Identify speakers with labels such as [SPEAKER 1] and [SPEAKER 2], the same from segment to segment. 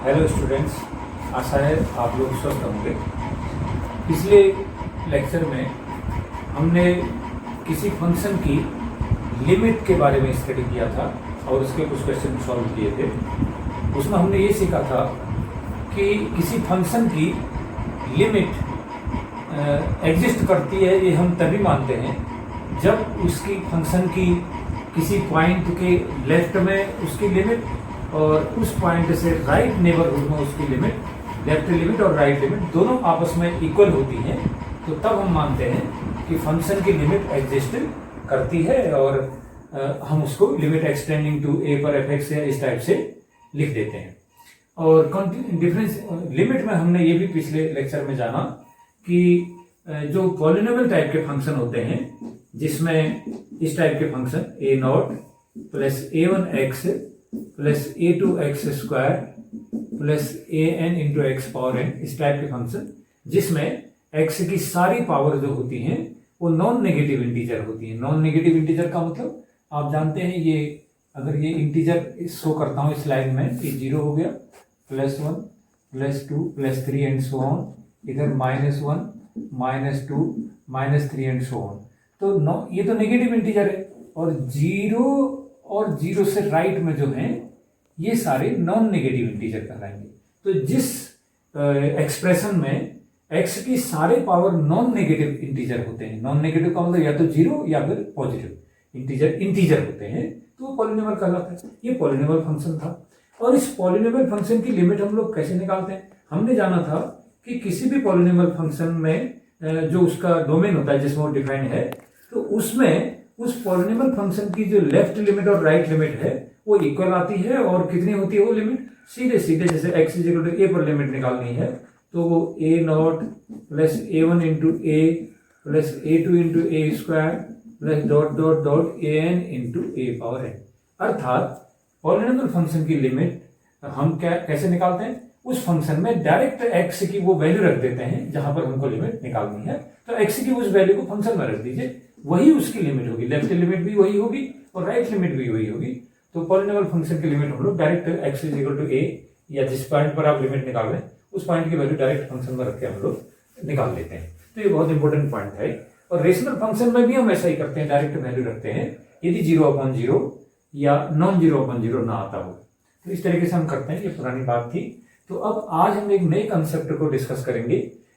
[SPEAKER 1] Hello students, आशा है आप लोग स्वस्थ होंगे। पिछले लेक्चर में हमने किसी फंक्शन की लिमिट के बारे में स्टडी किया था और उसके कुछ क्वेश्चन सॉल्व किए थे। उसमें हमने ये सीखा था कि किसी फंक्शन की लिमिट एग्जिस्ट करती है, ये हम तभी मानते हैं जब उसकी फंक्शन की किसी पॉइंट के लेफ्ट में उसकी लिमिट और उस पॉइंट से राइट नेबरहुड में उसकी लिमिट, लेफ्ट लिमिट और राइट लिमिट दोनों आपस में इक्वल होती हैं, तो तब हम मानते हैं कि फंक्शन की लिमिट एग्जिस्ट करती है और हम उसको लिमिट एक्सटेंडिंग टू ए पर एफ एक्स या इस टाइप से लिख देते हैं। और डिफरेंस लिमिट में हमने ये भी पिछले लेक्चर में जाना कि जो पॉलिनोमियल टाइप के फंक्शन होते हैं, जिसमें इस टाइप के function a naught plus A one x plus A two x square plus a N into x power n, इस टाइप के फंक्शन जिसमें एक्स की सारी पावर जो होती हैं वो नॉन नेगेटिव इंटीजर होती है। नॉन नेगेटिव इंटीजर का मतलब आप जानते हैं, ये अगर ये इंटीजर शो करता हूं इस लाइन में कि 0 हो गया, +1 +2 +3 एंड सो ऑन, इधर -1 -2 -3 एंड सो ऑन, तो ये तो नेगेटिव इंटीजर है। और 0 से राइट में जो है ये सारे नॉन नेगेटिव इंटीजर कहलाएंगे। तो जिस एक्सप्रेशन में x की सारे पावर नॉन नेगेटिव इंटीजर होते हैं, नॉन नेगेटिव का मतलब या तो 0 या फिर पॉजिटिव इंटीजर होते हैं, तो वो पॉलिनोमियल कहलाता है। ये पॉलिनोमियल फंक्शन था। और इस पॉलिनोमियल फंक्शन की लिमिट हम लोग कैसे निकालते हैं? हमने जाना था कि किसी भी पॉलिनोमियल फंक्शन में जो उसका डोमेन होता है जिसमें वो डिफाइंड है, तो उसमें उस पॉलिनोमियल फंक्शन की जो लेफ्ट लिमिट और राइट लिमिट है वो इक्वल आती है। और कितनी होती है वो लिमिट? सीधे सीधे जैसे x इक्वल टू ए पर लिमिट निकालनी है तो वो A naught plus A one into A plus A two into A square plus dot dot dot A N into A power N. अर्थात पॉलिनोमियल फंक्शन की लिमिट हम कैसे निकालते हैं? उस फंक्शन में डायरेक्ट x की वो वैल्यू रख देते हैं जहां पर हमको लिमिट निकालनी है, तो x की उस वैल्यू को फंक्शन में रख दीजिए, वही उसकी लिमिट होगी। लेफ्ट लिमिट भी वही होगी और राइट लिमिट भी वही होगी। तो पॉलिनोमियल फंक्शन की लिमिट हम लोग direct x equal to a, या जिस पॉइंट पर आप लिमिट निकाल रहे हैं उस पॉइंट की वैल्यू डायरेक्ट फंक्शन में रख के हम लोग निकाल लेते हैं। तो ये बहुत इंपॉर्टेंट पॉइंट है। और रेशनल फंक्शन में भी हम ऐसा ही करते हैं, डायरेक्ट वैल्यू रखते हैं यदि 0/0 या नॉन 0/0 ना आता हो। तो इस तरीके से हम करते हैं, ये पुरानी बात थी। तो अब आज हम एक नए कंसेप्ट को डिस्कस करेंगे।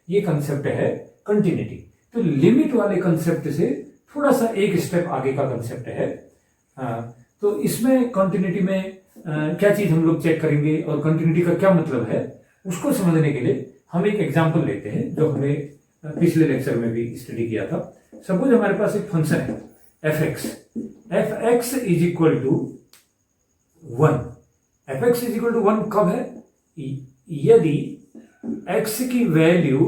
[SPEAKER 1] ये कंसेप्ट है कंटिन्यूटी। तो लिमिट वाले कंसेप्ट से थोड़ा सा एक स्टेप आगे का कंसेप्ट है। तो इसमें कंटिन्यूटी में क्या चीज हम लोग चेक करेंगे और कंटिन्यूटी का क्या मतलब है, उसको समझने के लिए हम एक एग्जांपल लेते हैं जो हमने पिछले लेक्चर में भी स्टडी किया था। सपोज हमारे पास एक फंक्शन है f x is equal to 1। F x is equal to 1 कब है? यदि x की वैल्यू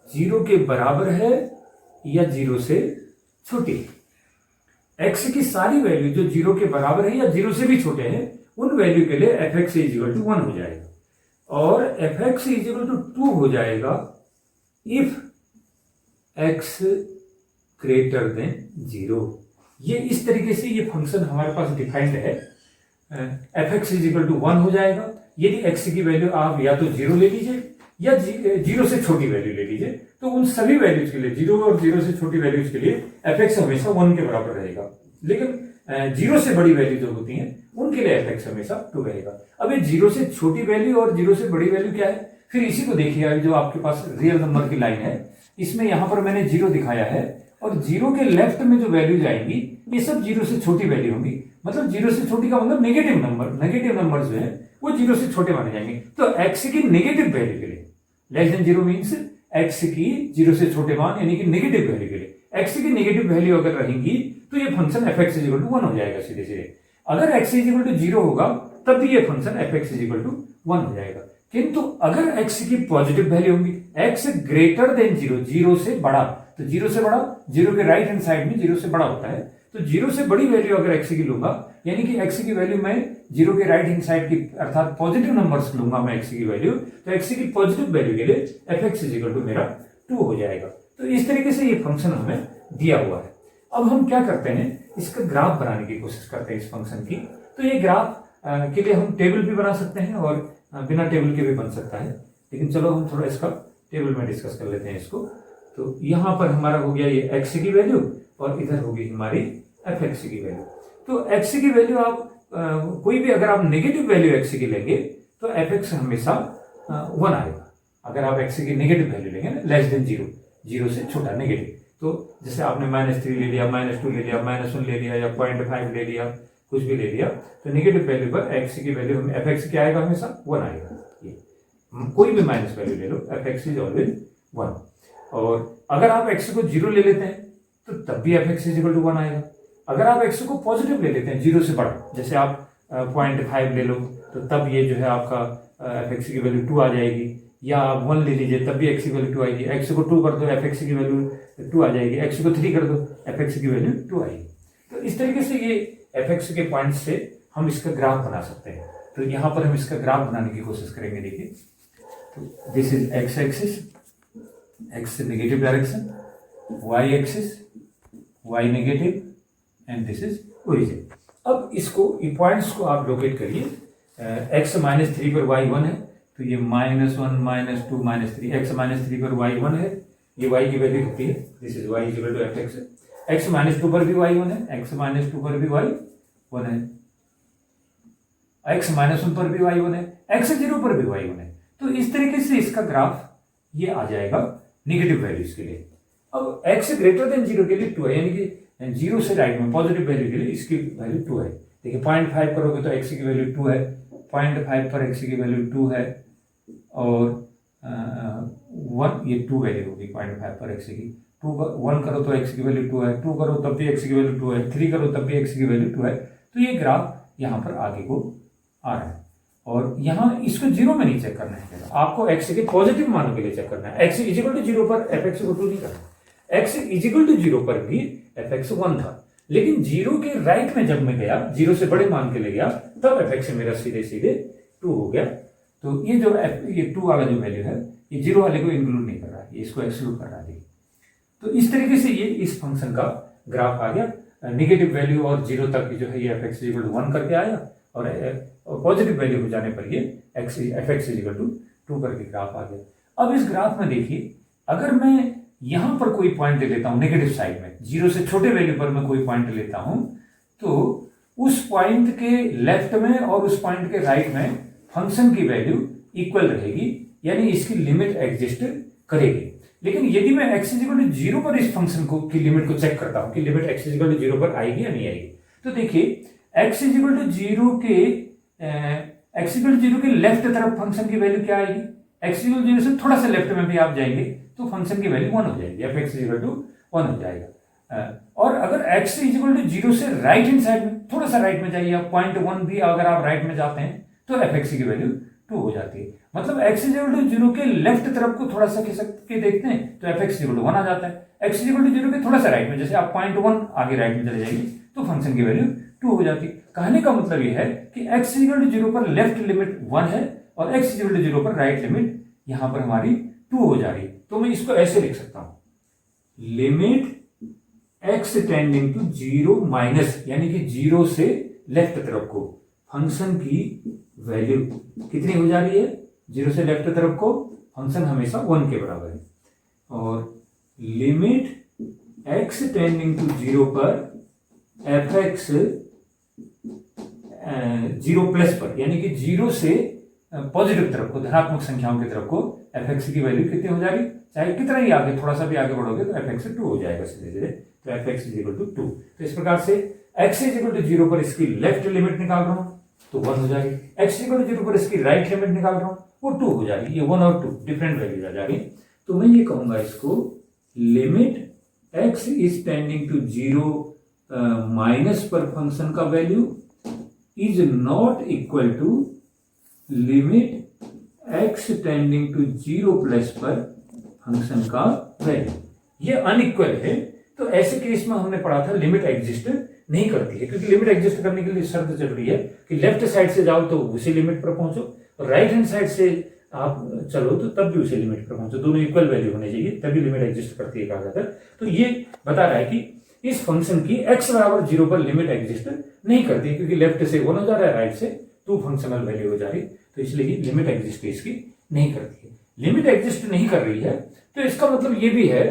[SPEAKER 1] 0 के बराबर है या 0 से छोटी है। x की सारी वैल्यू जो 0 के बराबर है या 0 से भी छोटे हैं, उन वैल्यू के लिए f x is equal to 1 हो जाएगा। और f x is equal to 2 हो जाएगा इफ x ग्रेटर देन 0। ये इस तरीके से ये फंक्शन हमारे पास डिफाइंड है। F x is equal to 1 हो जाएगा यदि x की वैल्यू आप या तो 0 ले लीजिए या 0 से छोटी वैल्यू ले लीजिए। तो उन सभी वैल्यूज के लिए 0 और 0 से छोटी वैल्यूज के लिए एफ एक्स हमेशा 1 के बराबर रहेगा। लेकिन 0 से बड़ी वैल्यू जो होती हैं उनके लिए एफ एक्स हमेशा 2 रहेगा। अब ये 0 से छोटी वैल्यू और 0 से बड़ी वैल्यू क्या है? फिर इसी को देखिए, अभी जो आपके पास रियल नंबर की लाइन है, इसमें यहां पर मैंने 0 दिखाया है और 0 के लेफ्ट में जो वैल्यूज आएंगी ये सब 0 से छोटी वैल्यू होंगी। मतलब 0 से छोटी का मतलब नेगेटिव नंबर जो है वो 0 से छोटे माने जाएंगे। तो x की नेगेटिव वैल्यू के लिए लेस देन 0 मीन्स x की 0 से छोटे मान यानी कि नेगेटिव वैल्यू के लिए x की नेगेटिव वैल्यू अगर रहेंगी तो ये function f x is equal to 1 हो जाएगा सीधे सीधे। अगर x इज इक्वल टू 0 होगा तब भी ये function f x is equal to 1 हो जाएगा। किंतु अगर x की पॉजिटिव वैल्यू होगी, x ग्रेटर देन 0 से बड़ा, तो 0 से बड़ा 0 के राइट हैंड साइड में 0 से बड़ा होता है, तो 0 से बड़ी वैल्यू अगर x की लूंगा यानी कि x की वैल्यू मैं 0 के राइट हैंड साइड की अर्थात पॉजिटिव नंबर्स लूंगा मैं x की वैल्यू, तो x की पॉजिटिव वैल्यू के लिए f x is equal to मेरा 2 हो जाएगा। तो इस तरीके से ये फंक्शन हमें दिया हुआ है। अब हम क्या करते हैं, इसका ग्राफ बनाने की कोशिश करते हैं इस फंक्शन की। तो ये ग्राफ के लिए हम टेबल भी बना सकते हैं और बिना टेबल के भी बन सकता है, लेकिन चलो हम थोड़ा इसका टेबल में डिस्कस कर लेते हैं इसको। तो यहाँ पर हमारा हो गया ये x की वैल्यू और इधर होगी हमारी fx की वैल्यू। तो x की वैल्यू आप कोई भी अगर आप नेगेटिव वैल्यू x की लेंगे तो fx हमेशा 1 आएगा। अगर आप x की नेगेटिव वैल्यू लेंगे ना, लेस देन 0, 0 से छोटा नेगेटिव, तो जैसे आपने -3 ले लिया, -2 ले लिया, -1 ले लिया या 0.5 ले लिया, कुछ भी ले लिया, तो नेगेटिव वैल्यू पर x की वैल्यू हमें fx क्या आएगा, हमेशा 1 आएगा। ये कोई भी माइनस वैल्यू ले लो, fx इज ऑलवेज 1। और अगर आप x को 0 ले लेते हैं तो तब भी fx इज इक्वल टू 1 आएगा। अगर आप x को पॉजिटिव ले लेते हैं 0 से बड़ा, जैसे आप 0.5 ले लो, तो तब ये जो है आपका fx की वैल्यू 2 आ जाएगी। या आप 1 ले लीजिए तब भी x की वैल्यू 2 आएगी। x को 2 कर दो, fx की वैल्यू 2 आ जाएगी। x को 3 कर दो, fx की वैल्यू 2 आएगी। तो इस तरीके से ये fx के पॉइंट से हम इसका ग्राफ बना सकते हैं। तो यहाँ पर हम इसका ग्राफ बनाने की कोशिश करेंगे। देखिए, तो this is x axis, x negative direction, y axis, y negative, and this is origin. अब इसको पॉइंट्स को आप लोकेट करिए। x -3 पर y 1 है, तो ये -1 -2 -3, x -3 पर y 1 है, ये y की वैल्यू कितनी है, this is y is equal to fx है। x -2 पर भी y 1 है, x -2 पर भी y 1 है, x -1 पर भी y 1 है, x 0 पर भी y 1 है। तो इस तरीके से इसका ग्राफ ये आ जाएगा नेगेटिव वैल्यूज के लिए। अब x ग्रेटर देन 0 के लिए 2 है, यानी कि 0 से राइट में पॉजिटिव वैल्यू के लिए इसकी वैल्यू 2 है। देखिए 0.5 करोगे तो x की वैल्यू 2 है, 0.5 पर x की वैल्यू 2 है, और 1 ये 2 वैल्यू होगी 0.5 पर x की। 1 करो तो x की वैल्यू 2 है, 2 करो तब भी x की वैल्यू 2 है, 3 करो तब भी x की वैल्यू 2 है। तो ये ग्राफ यहाँ पर आगे को आ रहा है, और यहाँ इसको 0 में नहीं चेक करना है, आपको x के पॉजिटिव मानों के लिए चेक करना है। x इज इक्वल टू 0 पर fx को 2 नहीं करना। x इज इक्वल टू 0 पर भी fx 1 था, लेकिन 0 के राइट में जब मैं गया, 0 से बड़े मान के ले गया, तब fx मेरा सीधे सीधे 2 हो गया। तो ये जो ये 2 वाला जो वैल्यू है, ये 0 वाले को इंक्लूड नहीं कर रहा है, ये इसको एक्सक्लूड कर रहा है। तो इस तरीके से ये इस फंक्शन का ग्राफ आ गया। नेगेटिव वैल्यू और 0 तक जो है ये fx इक्वल टू 1 करके आया, और पॉजिटिव वैल्यू हो जाने पर ये fx इक्वल टू 2 करके ग्राफ आ गया। अब इस ग्राफ में देखिए, अगर मैं यहां पर कोई पॉइंट ले लेता हूं नेगेटिव साइड में, 0 से छोटे वैल्यू पर मैं कोई पॉइंट लेता हूं, तो उस पॉइंट के लेफ्ट में और उस पॉइंट के राइट में फंक्शन की वैल्यू इक्वल रहेगी, यानी इसकी लिमिट एग्जिस्ट करेगी। लेकिन यदि मैं x इक्वल टू 0 पर इस फंक्शन को की लिमिट को चेक करता हूं कि लिमिट x इक्वल टू 0 पर आएगी या नहीं आएगी, तो देखिए x इक्वल टू 0 के लेफ्ट तरफ फंक्शन की वैल्यू क्या आएगी, x इक्वल 0 से थोड़ा सा लेफ्ट में भी आप जाएंगे तो फंक्शन की वैल्यू 1 हो जाएगी, fx इक्वल टू 1 हो जाएगा। और अगर x इक्वल टू 0 से राइट हैंड साइड में थोड़ा सा राइट में जाइए, आप 0.1 भी अगर आप राइट में जाते हैं तो fx की वैल्यू 2 हो जाती है। मतलब x इक्वल टू 0 के लेफ्ट तरफ को थोड़ा सा खिसक के देखते हैं तो fx इक्वल टू 1 आ जाता है। x इक्वल टू 0 के थोड़ा सा राइट में, जैसे आप 0.1 आगे राइट में चले जाएंगे तो फंक्शन की वैल्यू 2 हो जाती है। कहने का मतलब यह है कि x इक्वल टू 0 पर लेफ्ट लिमिट 1 है और x इक्वल टू 0 पर राइट लिमिट यहां पर हमारी 2 हो जा रही है। तो मैं इसको ऐसे लिख सकता हूं, limit x tending to 0 minus, यानी कि 0 से लेफ्ट तरफ को फंक्शन की वैल्यू कितनी हो जा रही है, 0 से लेफ्ट तरफ को फंक्शन हमेशा 1 के बराबर है, और लिमिट x टेंडिंग टू 0 पर fx 0 प्लस पर, यानी कि 0 से पॉजिटिव तरफ को, धनात्मक संख्याओं की तरफ को fx की वैल्यू कितनी हो जा रही, चाहे कितना ही आगे थोड़ा सा भी आगे बढ़ोगे तो fx 2 हो जाएगा सीधे सीधे, तो fx इज इक्वल टू 2। तो इस प्रकार से x इज इक्वल टू 0 पर इसकी लेफ्ट लिमिट निकाल रहा हूं तो 1 हो जाएगी, x इक्वल टू 0 पर इसकी राइट लिमिट निकाल रहा हूं वो 2 हो जाएगी। ये 1 और 2 डिफरेंट वैल्यूज आ जा रही। तो मैं ये कहूंगा इसको, limit x is tending to 0 minus पर फंक्शन का value is not equal to limit x tending to 0 plus पर फंक्शन का वैल्यू। ये अनइक्वल है। तो ऐसे केस में हमने पढ़ा था लिमिट एग्जिस्ट नहीं करती है, क्योंकि लिमिट एग्जिस्ट करने के लिए शर्त जरूरी है कि लेफ्ट साइड से जाओ तो उसी लिमिट पर पहुंचो, और राइट हैंड साइड से आप चलो तो तब भी उसी लिमिट पर पहुंचो, दोनों इक्वल वैल्यू होने चाहिए तभी लिमिट एग्जिस्ट करती है कहा जाता है। तो ये बता रहा है कि इस फंक्शन की x बराबर 0 पर लिमिट एग्जिस्ट नहीं करती, क्योंकि लेफ्ट से 1 हो जा रहा है, राइट से 2 फंक्शनल वैल्यू हो जा रही। तो इसलिए ही लिमिट एग्जिस्ट इसकी नहीं करती है। लिमिट एग्जिस्ट नहीं कर रही है तो इसका मतलब ये भी है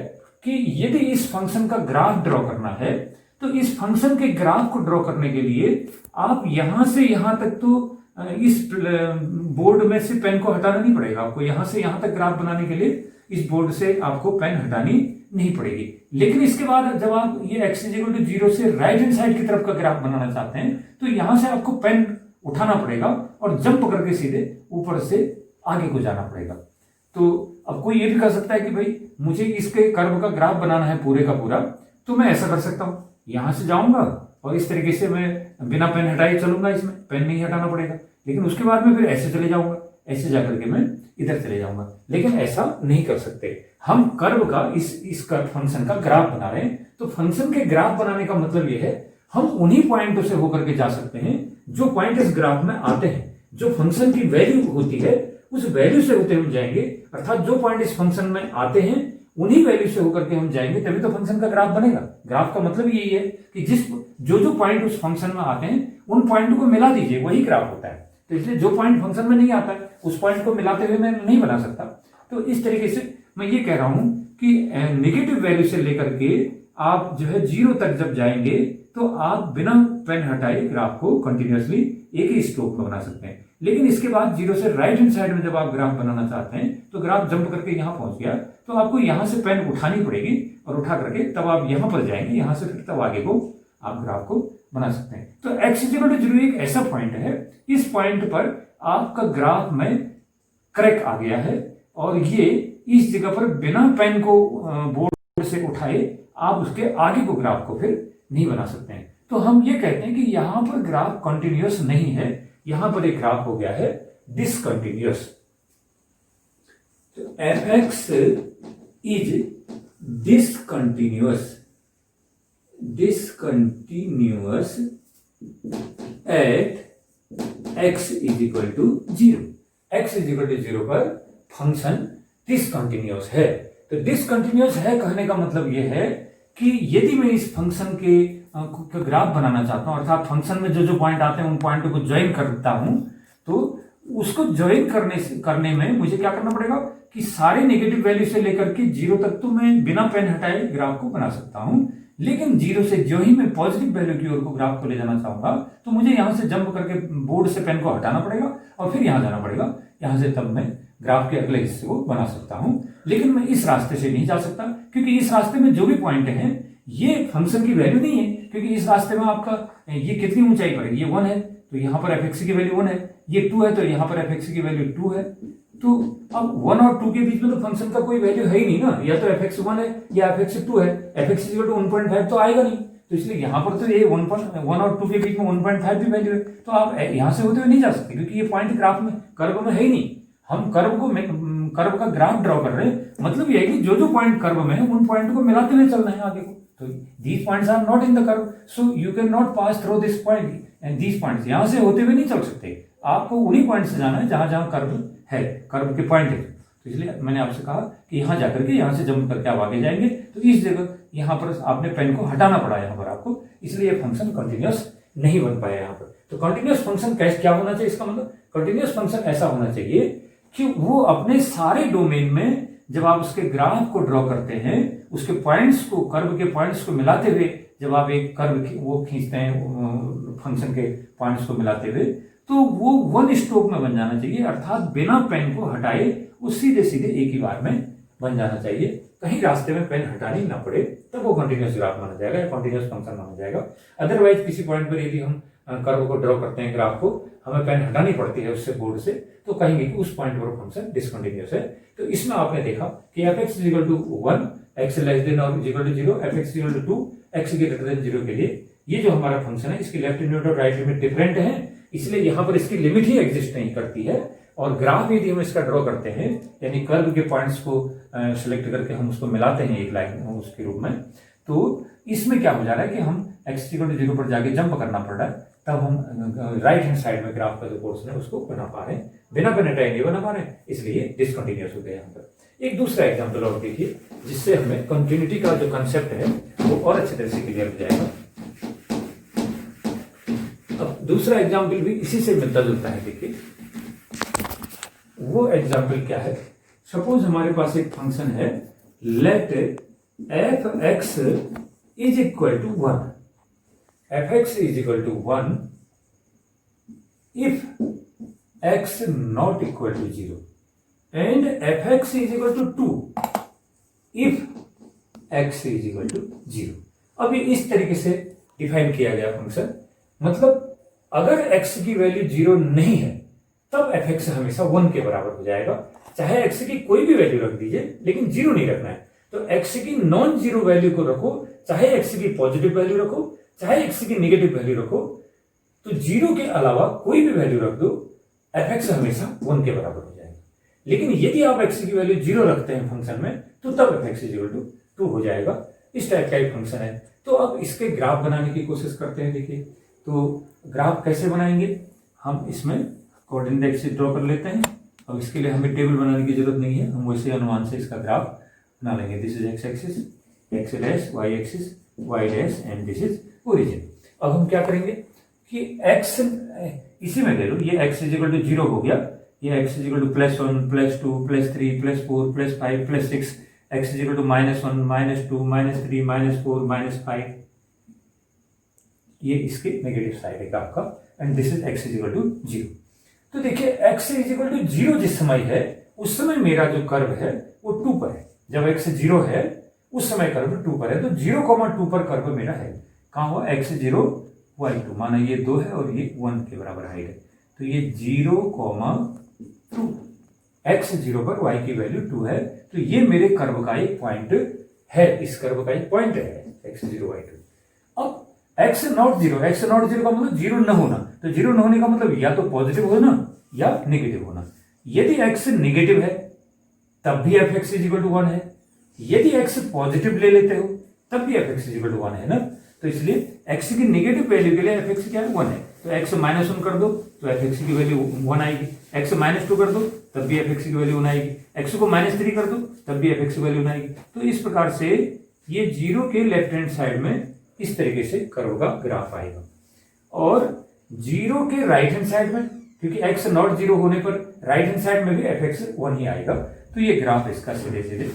[SPEAKER 1] कि यदि इस फंक्शन का ग्राफ ड्रॉ करना है तो इस फंक्शन के ग्राफ को ड्रॉ करने के लिए आप यहां से यहां तक तो इस बोर्ड में से पेन को हटाना नहीं पड़ेगा आपको। यहां से यहां तक ग्राफ बनाने के लिए इस बोर्ड से आपको पेन हटानी नहीं पड़ेगी। लेकिन इसके बाद जब आप ये x = 0 से राइट हैंड साइड की तरफ का ग्राफ बनाना चाहते हैं तो यहां से आपको पेन उठाना पड़ेगा और जंप करके सीधे ऊपर से आगे को जाना पड़ेगा। तो अब कोई ये भी कह सकता है कि भाई मुझे इसके कर्व का ग्राफ बनाना है पूरे का पूरा, तो मैं ऐसा कर सकता हूं, यहां से जाऊंगा और इस तरीके से मैं बिना पेन हटाए चलूंगा, इसमें पेन नहीं हटाना पड़ेगा। लेकिन उसके बाद में फिर ऐसे चले जाऊंगा, ऐसे जाकर के मैं इधर चले जाऊंगा। लेकिन ऐसा नहीं कर सकते। हम कर्व का इस कर्व फंक्शन का ग्राफ बना रहे हैं, तो फंक्शन के ग्राफ बनाने का मतलब यह है हम उन्हीं पॉइंटों से होकर के जा सकते हैं जो पॉइंट इस ग्राफ में आते हैं। जो फंक्शन की वैल्यू होती है उस वैल्यू से होते हम जाएंगे, अर्थात जो पॉइंट इस फंक्शन में आते हैं उन्हीं वैल्यू से होकर के हम जाएंगे, तभी तो फंक्शन का ग्राफ बनेगा। ग्राफ का मतलब यही है कि जो पॉइंट उस फंक्शन में आते हैं उन पॉइंट को मिला दीजिए, वही ग्राफ होता है। तो इसलिए जो पॉइंट फंक्शन में नहीं आता है उस पॉइंट को मिलाते हुए मैं नहीं बना सकता। तो इस तरीके से मैं ये कह रहा हूं कि नेगेटिव वैल्यू से लेकर के आप जो है 0 तक जब जाएंगे तो आप बिना पेन हटाए ग्राफ को कंटिन्यूअसली एक ही स्ट्रोक में बना सकते हैं। लेकिन इसके बाद 0 से राइट हैंड साइड में जब आप ग्राफ बनाना चाहते हैं तो ग्राफ जंप करके यहां पहुंच गया तो आपको यहां से पेन उठानी पड़ेगी और उठा करके तब आप यहां पर जाएंगे, यहां से फिर तब आगे को आप ग्राफ को बना सकते हैं। तो x = 0 एक ऐसा पॉइंट है, इस पॉइंट पर आपका ग्राफ में क्रैक आ गया है और ये इस जगह पर बिना पेन को बोर्ड से उठाए आप उसके आगे को ग्राफ को फिर नहीं बना सकते हैं। तो हम ये कहते हैं कि यहां पर ग्राफ कंटिन्यूअस नहीं है, यहां पर एक ग्राफ हो गया है डिसकंटिन्यूअस। तो fx is discontinuous at x = 0। x = 0 पर फंक्शन डिसकंटिन्यूअस है। तो डिसकंटिन्यूअस है कहने का मतलब यह है कि यदि मैं इस फंक्शन के ग्राफ बनाना चाहता हूं, अर्थात फंक्शन में जो पॉइंट आते हैं उन पॉइंटों को ज्वाइन करता हूं, तो उसको ज्वाइन करने में मुझे क्या करना पड़ेगा कि सारे नेगेटिव वैल्यू से लेकर के 0 तक तो मैं बिना पेन हटाए ग्राफ को बना सकता हूं। लेकिन 0 से जो ही मैं पॉजिटिव वैल्यू की ओर को ग्राफ को ले जाना चाहूंगा तो मुझे यहां से जंप करके बोर्ड से पेन को हटाना पड़ेगा और फिर यहां जाना पड़ेगा, यहां से तब मैं ग्राफ के अगले हिस्से को बना सकता हूं। लेकिन मैं इस रास्ते से नहीं जा सकता क्योंकि इस रास्ते में जो भी पॉइंट है ये फंक्शन की वैल्यू नहीं है, क्योंकि इस रास्ते में आपका ये कितनी ऊंचाई पर है, ये 1 है तो यहां पर fx की वैल्यू 1 है, ये 2 है तो यहां पर fx की वैल्यू 2 है। तो अब 1 और 2 के बीच में तो फंक्शन का कोई वैल्यू है ही नहीं ना, या तो fx 1 है या fx 2 है, fx = 1.5 तो आएगा नहीं। तो इसलिए यहां पर तो ये 1 और 2 के बीच में 1.5 भी वैल्यू है, तो आप यहां से होते हुए नहीं जा सकते क्योंकि ये पॉइंट ग्राफ में कर्व में है ही नहीं। हम कर्व का ग्राफ ड्रॉ कर रहे हैं, मतलब ये है कि जो पॉइंट कर्व में है उन पॉइंट को मिलाते हुए चलना है आगे को। तो these points are not in the curve, so you cannot pass through this point and these points। यहां से होते हुए नहीं चल सकते, आपको उन्हीं पॉइंट से जाना है जहां जहां कर्व है, कर्व के पॉइंट है। तो इसलिए मैंने आपसे कहा कि यहां जाकर के यहां से जंप करके आप आगे जाएंगे, तो इस जगह यहां पर आपने पेन को हटाना पड़ा यहां पर आपको, इसलिए फंक्शन कंटिन्यूअस नहीं बन पाया यहां पर। तो कंटिन्यूअस फंक्शन क्या होना चाहिए, इसका मतलब कंटिन्यूअस फंक्शन ऐसा होना चाहिए कि वो अपने सारे डोमेन में जब आप उसके ग्राफ को ड्रॉ करते हैं, उसके पॉइंट्स को, कर्व के पॉइंट्स को मिलाते हुए जब आप एक कर्व वो खींचते हैं फंक्शन के पॉइंट्स को मिलाते हुए, तो वो 1 स्ट्रोक में बन जाना चाहिए, अर्थात बिना पेन को हटाए वो सीधे सीधे एक ही बार में बन जाना चाहिए, कहीं रास्ते में पेन हटानी ना पड़े, तब वो कंटिन्यूअस ग्राफ माना जाएगा या कंटिन्यूअस फंक्शन माना जाएगा। अदरवाइज किसी पॉइंट पर यदि हम कर्व को ड्रॉ करते हैं, ग्राफ को हमें पेन हटानी पड़ती है उससे बोर्ड से, तो कहेंगे कि उस पॉइंट पर फंक्शन डिसकंटिन्यूअस है। तो इसमें आपने देखा कि fx = 1, x <= 0, fx = 2, x <= 0 के लिए ये जो हमारा फंक्शन है इसकी लेफ्ट लिमिट और राइट लिमिट डिफरेंट है, इसलिए यहां पर इसकी लिमिट ही एग्जिस्ट नहीं करती है। और ग्राफ यदि हम इसका ड्रॉ करते हैं, यानी कर्व के पॉइंट्स को सिलेक्ट करके हम उसको मिलाते हैं एक लाइन उसके रूप में, तो इसमें क्या हो जा रहा है कि हम x = 0 पर जाके जंप करना पड़ रहा है, तब हम राइट हैंड साइड में ग्राफ का जो पोर्शन है उसको बना पा रहे हैं, बिना पेन हटाए नहीं बना पा रहे हैं, इसलिए डिसकंटिन्यूअस हो गया यहाँ पर। एक दूसरा एग्जांपल और देखिए जिससे हमें कंटिन्यूटी का जो कंसेप्ट है वो और अच्छी तरह से क्लियर हो जाएगा। अब दूसरा एग्जांपल भी इसी से मिलता जुलता है। देखिए वो एग्जाम्पल क्या है? सपोज हमारे पास एक फंक्शन है, let f x is equal to 1, f x is equal to 1 if x not equal to 0 and fx is equal to 2 if x is equal to 0। अब ये इस तरीके से डिफाइन किया गया फंक्शन, मतलब अगर x की वैल्यू 0 नहीं है तब fx हमेशा 1 के बराबर हो जाएगा, चाहे x की कोई भी वैल्यू रख दीजिए लेकिन 0 नहीं रखना है। तो x की नॉन जीरो वैल्यू को रखो, चाहे x की पॉजिटिव वैल्यू रखो, चाहे x की नेगेटिव वैल्यू रखो, तो 0 के अलावा कोई भी वैल्यू रख दो, fx हमेशा 1 के बराबर हो जाएगा। लेकिन यदि आप x की वैल्यू 0 रखते हैं फंक्शन में तो तब fx इक्वल टू 2 हो जाएगा। इस टाइप का एक फंक्शन है। तो अब इसके ग्राफ बनाने की कोशिश करते हैं। देखिए तो ग्राफ कैसे बनाएंगे, हम इसमें कोऑर्डिनेट एक्सिस ड्रॉ कर लेते हैं। अब इसके लिए हमें टेबल बनाने की जरूरत नहीं है, हम वैसे अनुमान से इसका ग्राफ बना लेंगे। This is x axis, x dash, y axis, y dash and this is origin. अब हम क्या करेंगे कि x इसी में ले लो, ये x इज इक्वल टू 0 हो गया, ये x is equal to +1 +2 +3 +4 +5 +6, x is equal to -1 -2 -3 -4 -5, ये इसके नेगेटिव साइड है ग्राफ का, and this is x is equal to 0। तो देखिए x इज इक्वल टू 0 जिस समय है उस समय मेरा जो कर्व है वो 2 पर है। जब x 0 है उस समय कर्व 2 पर है, तो 0,2 पर कर्व मेरा है। कहां हुआ? x 0 y2, माना ये 2 है और ये 1 के बराबर हाइट है, तो ये 0,2, x 0 पर y की वैल्यू 2 है, तो ये मेरे कर्व का एक पॉइंट है, इस कर्व का एक पॉइंट है x 0 y2। अब x नॉट 0 का मतलब 0 न होना, तो 0 न होने का मतलब या तो पॉजिटिव होना या नेगेटिव होना। यदि x नेगेटिव है तब भी fx इज इक्वल टू 1 है, यदि x पॉजिटिव ले लेते हो तब भी fx इज इक्वल टू 1 है ना। तो इसलिए x की नेगेटिव वैल्यू के लिए fx क्या है? 1 है। तो x -1 कर दो तो fx की वैल्यू 1 आएगी, x -2 कर दो तब भी fx की वैल्यू 1 आएगी, x को -3 कर दो तब भी fx की वैल्यू 1 आएगी। तो इस प्रकार से ये 0 के लेफ्ट हैंड साइड में इस तरीके से कर्व का ग्राफ आएगा, और 0 के राइट हैंड साइड में, क्योंकि x नॉट 0 होने पर राइट हैंड साइड में भी fx 1 ही आएगा, तो ये ग्राफ इसका सीधे सीधे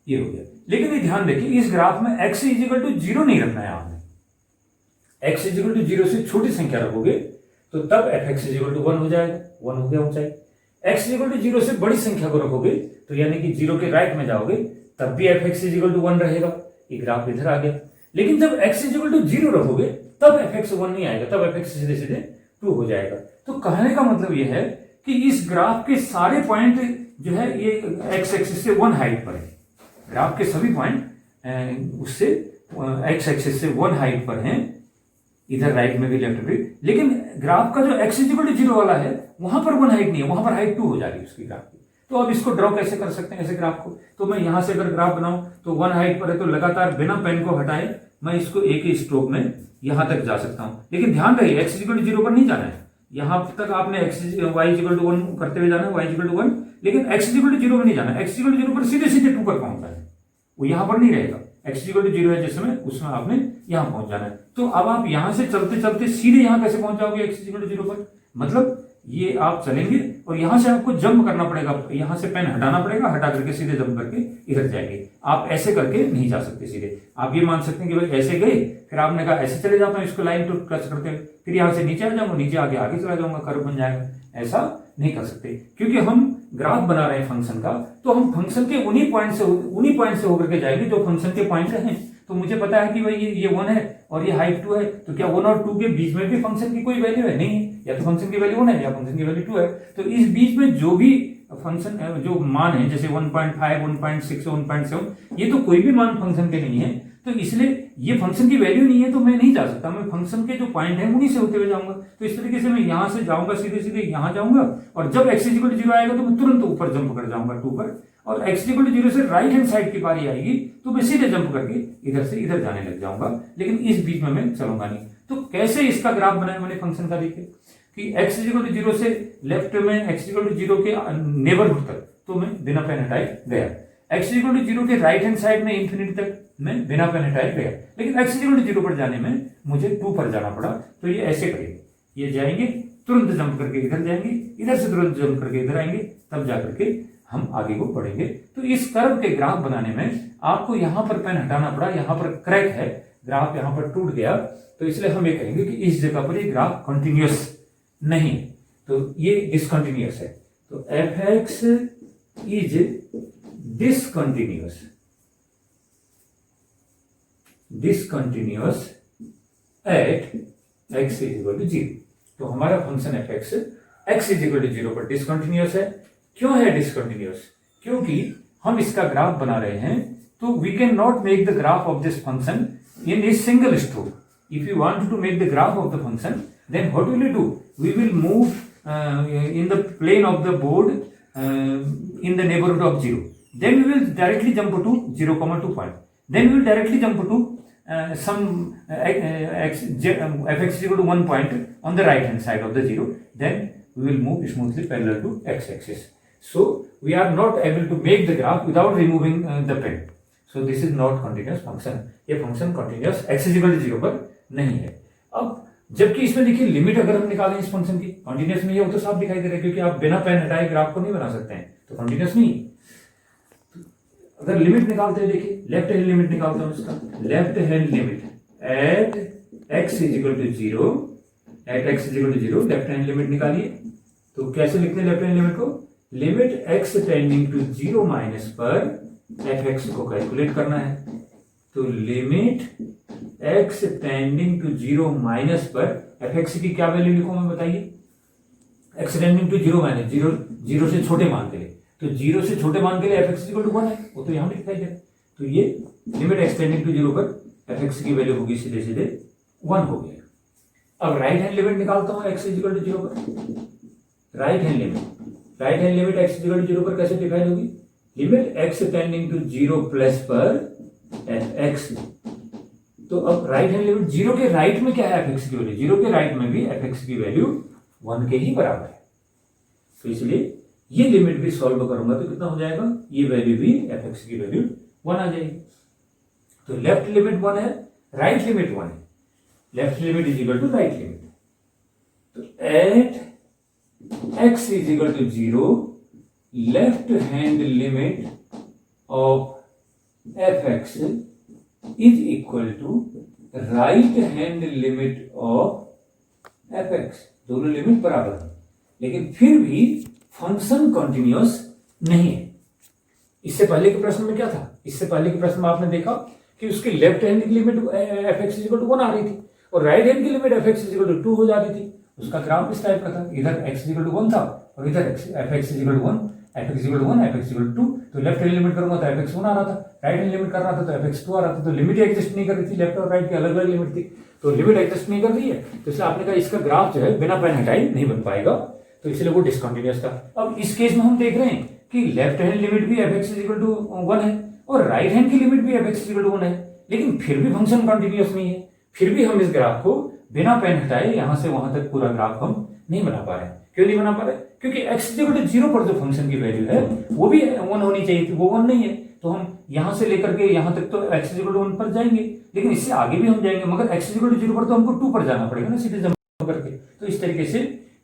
[SPEAKER 1] ये हो गया। लेकिन ये ध्यान देखिए इस ग्राफ में x इज इक्वल टू 0 नहीं रखना है आपने। x इज इक्वल टू 0 से छोटी संख्या रखोगे तो तब fx इज इक्वल टू 1 हो जाएगा, 1 हो गया ऊंचाई। x इज इक्वल टू 0 से बड़ी संख्या को रखोगे तो यानी कि 0 के राइट में जाओगे तब भी fx इज इक्वल टू 1 रहेगा, ये ग्राफ इधर आ गया। लेकिन जब x इज इक्वल टू 0 रखोगे तब fx 1 नहीं आएगा, तब fx सीधे सीधे 2 हो जाएगा। तो कहने का मतलब यह है कि इस ग्राफ के सारे पॉइंट जो है ये x एक्सिस से 1 हाइट पर है, ग्राफ के सभी पॉइंट उससे x एक्सिस से 1 हाइट पर हैं, इधर राइट में भी लेफ्ट में। लेकिन ग्राफ का जो x इज इक्वल टू 0 वाला है वहां पर 1 हाइट नहीं है, वहां पर हाइट 2 हो जाएगी उसकी ग्राफ की। तो अब इसको ड्रॉ कैसे कर सकते हैं ऐसे ग्राफ को? तो मैं यहां से अगर ग्राफ बनाऊं तो 1 हाइट पर है, तो लगातार बिना पेन को हटाए मैं इसको एक ही स्ट्रोक में यहां तक जा सकता हूं। लेकिन ध्यान रहे x इज इक्वल टू 0 पर नहीं जाना है, यहां तक आपने y इज इक्वल टू 1 करते हुए जाना है, y इज इक्वल टू 1, लेकिन x इज इक्वल टू 0 पर नहीं जाना है। x इज इक्वल टू 0 पर सीधे सीधे 2 पर पहुंचना है, वो यहां पर नहीं रहेगा। x इक्वल टू 0 है जिस समय उसमें आपने यहां पहुंच जाना है। तो अब आप यहां से चलते चलते सीधे यहां कैसे पहुंच जाओगे x इक्वल टू 0 पर? मतलब ये आप चलेंगे और यहां से आपको जंप करना पड़ेगा, यहां से पेन हटाना पड़ेगा, हटा करके सीधे जंप करके इधर जाएंगे। आप ऐसे करके नहीं जा सकते सीधे। आप ये मान सकते हैं कि भाई ऐसे गए, फिर आपने कहा ऐसे चले जाता हूं इसको लाइन टू टच करते हुए, फिर यहां से नीचे आ जाऊंगा, नीचे आगे चला जाऊंगा, कर्व बन जाएगा। ऐसा नहीं कर सकते, क्योंकि हम ग्राफ बना रहे हैं फंक्शन का, तो हम फंक्शन के उन्हीं पॉइंट से होकर के जाएंगे जो फंक्शन के पॉइंट हैं। तो मुझे पता है कि भाई ये 1 है और ये हाइट 2 है, तो क्या 1 और 2 के बीच में भी फंक्शन की कोई वैल्यू है? नहीं है, या तो फंक्शन की वैल्यू 1 है या फंक्शन की वैल्यू 2 है। तो इस बीच में जो भी फंक्शन जो मान है, जैसे 1.5 1.6 1.7, ये तो कोई भी मान फंक्शन के नहीं है, तो इसलिए ये फंक्शन की वैल्यू नहीं है, तो मैं नहीं जा सकता, मैं फंक्शन के जो पॉइंट है उन्हीं से होते हुए जाऊंगा। तो इस तरीके से मैं यहां से जाऊंगा, सीधे सीधे यहां जाऊंगा, और जब x इक्वल टू 0 आएगा तो मैं तुरंत ऊपर जंप कर जाऊंगा 2 पर, और x इक्वल टू 0 से राइट हैंड साइड की बारी आएगी तो मैं सीधे जंप करके इधर से इधर जाने लग जाऊंगा, लेकिन इस बीच में मैं चलूंगा नहीं। तो कैसे इसका ग्राफ बनाया मैंने फंक्शन का? देखिए कि x इक्वल टू 0 से लेफ्ट में x इक्वल टू 0 के नेबरहुड तक तो मैं बिना पेन हटाए गया, x इक्वल टू 0 के राइट हैंड साइड में इंफिनिटी तक मैं बिना पेन हटाए गया, लेकिन x इक्वल टू 0 पर जाने में मुझे 2 पर जाना पड़ा। तो ये ऐसे करेंगे, ये जाएंगे तुरंत जंप करके इधर जाएंगे, इधर से तुरंत जंप करके इधर आएंगे, तब जाकर के हम आगे को बढ़ेंगे। तो इस कर्व के ग्राफ बनाने में आपको यहां पर पेन हटाना पड़ा, यहां पर क्रैक है, ग्राफ यहां पर टूट गया, तो इसलिए हम ये कहेंगे कि इस जगह पर ये ग्राफ कंटिन्यूअस नहीं, तो ये डिसकंटिन्यूअस है। तो f x is discontinuous at x is equal to 0। तो हमारा function f x x is equal to 0 पर डिसकंटिन्यूअस है। क्यों है डिसकंटिन्यूअस? क्योंकि हम इसका ग्राफ बना रहे हैं, तो we can not make the graph of this function in a single stroke. If you want to make the graph of the function, then what will you do? We will move in the plane of the board in the neighborhood of 0. Then we will directly jump to 0,2 point. Then we will directly jump to some fx is equal to 1 point on the right hand side of the 0. Then we will move smoothly parallel to x-axis. So we are not able to make the graph without removing the pen. So this is not continuous function. ये function continuous x is equal to 0 पर नहीं है। अब जबकि इसमें देखिए limit अगर हम निकालें इस फंक्शन की, कंटिन्यूअस में ये तो साफ दिखाई दे रहा है, क्योंकि आप बिना पेन हटाए ग्राफ को नहीं बना सकते हैं, तो कंटिन्यूअस नहीं। अगर लिमिट निकालते हैं, देखिए लेफ्ट हैंड लिमिट निकालता हूं इसका, left hand limit at x is equal to 0, at x is equal to 0 left hand limit निकालिए। तो कैसे लिखते हैं लेफ्ट हैंड लिमिट को? Limit x tending to 0 minus पर fx को कैलकुलेट करना है। तो limit x tending to 0 minus पर fx की क्या वैल्यू लिखूं मैं, बताइए? x टेंडिंग टू 0 माइनस 0 से छोटे मान के लिए, तो 0 से छोटे मान के लिए fx इक्वल टू 1 है, वो तो यहां भी दिखाई दे रहा है। तो ये लिमिट x टेंडिंग टू 0 पर fx की वैल्यू होगी सीधे सीधे 1 हो गया। अब राइट हैंड लिमिट निकालता हूं x इक्वल टू 0 पर। Right hand limit x equal to 0 पर कैसे डिफाइन होगी? Limit x tending to 0 plus पर fx। तो अब राइट हैंड लिमिट 0 के राइट में क्या है fx की वैल्यू? 0 के राइट में भी fx की वैल्यू 1 के ही बराबर है। तो इसलिए ये लिमिट भी सॉल्व करूंगा तो कितना हो जाएगा? ये वैल्यू भी fx की वैल्यू 1 आ जाएगी। तो लेफ्ट लिमिट 1 है, राइट लिमिट 1 है। Left limit is equal to right limit. तो at x is equal to 0, left hand limit of fx is equal to right hand limit of fx। दोनों limit बराबर है, लेकिन फिर भी फंक्शन कंटिन्यूअस नहीं है। इससे पहले के प्रश्न में क्या था? इससे पहले के प्रश्न में आपने देखा कि उसकी लेफ्ट हैंड की लिमिट fx इक्वल टू 1 आ रही थी और राइट हैंड की लिमिट fx इक्वल टू 2 हो जाती थी। उसका ग्राफ इस टाइप का था, इधर x इक्वल टू 1 था और इधर fx equal to 1, fx equal to 1, fx equal to 2। तो लेफ्ट हैंड लिमिट करूंगा तो fx 1 आ रहा था, राइट हैंड लिमिट कर रहा था तो fx 2 आ रहा था। तो लिमिट एग्जिस्ट नहीं कर रही थी, लेफ्ट और राइट की अलग अलग लिमिट थी, तो लिमिट एग्जिस्ट नहीं कर रही है। तो इसलिए आपने कहा इसका ग्राफ जो है बिना पेन हटाए नहीं बन पाएगा, तो इसलिए वो डिसकंटिन्यूअस था। अब इस केस में हम देख रहे हैं कि लेफ्ट हैंड लिमिट भी fx इक्वल टू 1 है और राइट हैंड की लिमिट भी fx इक्वल टू 1 है, लेकिन फिर भी फंक्शन कंटिन्यूअस नहीं है। फिर भी हम इस ग्राफ को बिना पेन हटाए यहां से वहां तक पूरा ग्राफ हम नहीं बना पा रहे। क्यों नहीं बना पा रहे? क्योंकि x इक्वल टू 0 पर जो फंक्शन की वैल्यू है वो भी 1 होनी चाहिए थी, वो 1 नहीं है। तो हम यहां से लेकर के यहां तक तो x इक्वल टू 1 पर जाएंगे, लेकिन इससे आगे भी हम जाएंगे, मगर x इक्वल टू 0 पर तो हमको 2 पर जाना पड़ेगा ना, सीधे जंप करके। तो इस तरीके से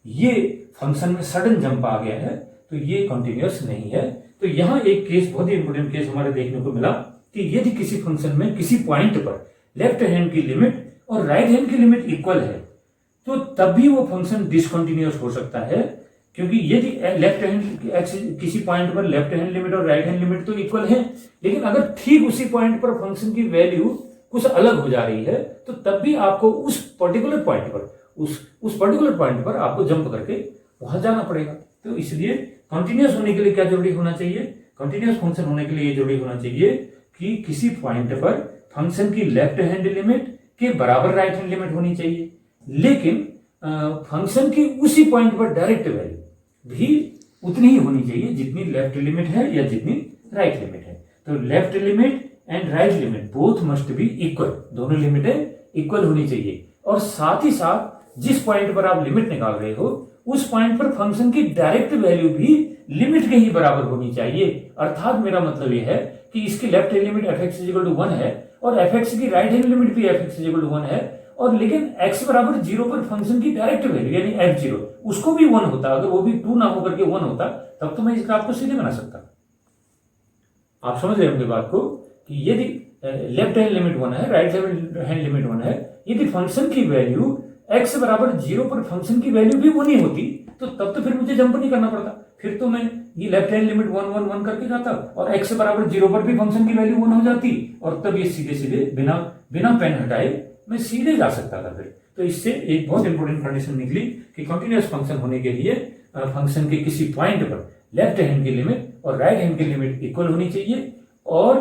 [SPEAKER 1] ये फंक्शन में सडन जंप आ गया है, तो ये कंटिन्यूअस नहीं है। तो यहाँ एक केस, बहुत ही इंपोर्टेंट केस हमारे देखने को मिला कि यदि किसी फंक्शन में किसी पॉइंट पर लेफ्ट हैंड की लिमिट और राइट हैंड की लिमिट इक्वल है, तो तब भी वो फंक्शन डिसकंटिन्यूअस हो सकता है। क्योंकि यदि लेफ्ट हैंड किसी पॉइंट पर लेफ्ट हैंड लिमिट और राइट हैंड लिमिट तो इक्वल है, लेकिन अगर ठीक उसी पॉइंट पर फंक्शन की वैल्यू कुछ अलग हो जा रही है, तो तब भी आपको उस पर्टिकुलर पॉइंट पर उस पर्टिकुलर पॉइंट पर आपको जंप करके वहां जाना पड़ेगा। तो इसलिए कंटिन्यूअस होने के लिए क्या जरूरी होना चाहिए? कंटिन्यूअस फंक्शन होने के लिए ये जरूरी होना चाहिए कि किसी पॉइंट पर फंक्शन की लेफ्ट हैंड लिमिट के बराबर राइट हैंड लिमिट होनी चाहिए, लेकिन फंक्शन की उसी पॉइंट पर डायरेक्ट वैल्यू भी उतनी ही होनी चाहिए जितनी लेफ्ट लिमिट है या जितनी राइट लिमिट है। तो left limit and right limit both must be equal, दोनों लिमिटें इक्वल होनी चाहिए। और साथ ही साथ जिस पॉइंट पर आप लिमिट निकाल रहे हो उस पॉइंट पर फंक्शन की डायरेक्ट वैल्यू भी लिमिट के ही बराबर होनी चाहिए। अर्थात मेरा मतलब यह है कि इसकी left hand limit fx equal to 1 है और fx की राइट हैंड लिमिट भी fx इक्वल टू 1 है, और लेकिन x बराबर 0 पर फंक्शन की डायरेक्ट वैल्यू यानी f0 उसको भी 1 होता, अगर वो भी 2 ना होकर के 1 होता तब तो मैं इस ग्राफ को सीधे बना सकता। आप समझ रहे होंगे बात को कि यदि लेफ्ट हैंड लिमिट 1 है, राइट हैंड लिमिट 1 है, यदि फंक्शन की वैल्यू x बराबर 0 पर फंक्शन की वैल्यू भी 1 ही होती तो तब तो फिर मुझे जंप नहीं करना पड़ता, फिर तो मैं ये लेफ्ट हैंड लिमिट 1 1 1 करके जाता और x बराबर 0 पर भी फंक्शन की वैल्यू 1 हो जाती और तब ये सीधे सीधे बिना पेन हटाए मैं सीधे जा सकता था। फिर तो इससे एक बहुत इंपॉर्टेंट कंडीशन निकली कि कंटिन्यूअस फंक्शन होने के लिए फंक्शन के किसी पॉइंट पर लेफ्ट हैंड की लिमिट और राइट हैंड की लिमिट इक्वल होनी चाहिए और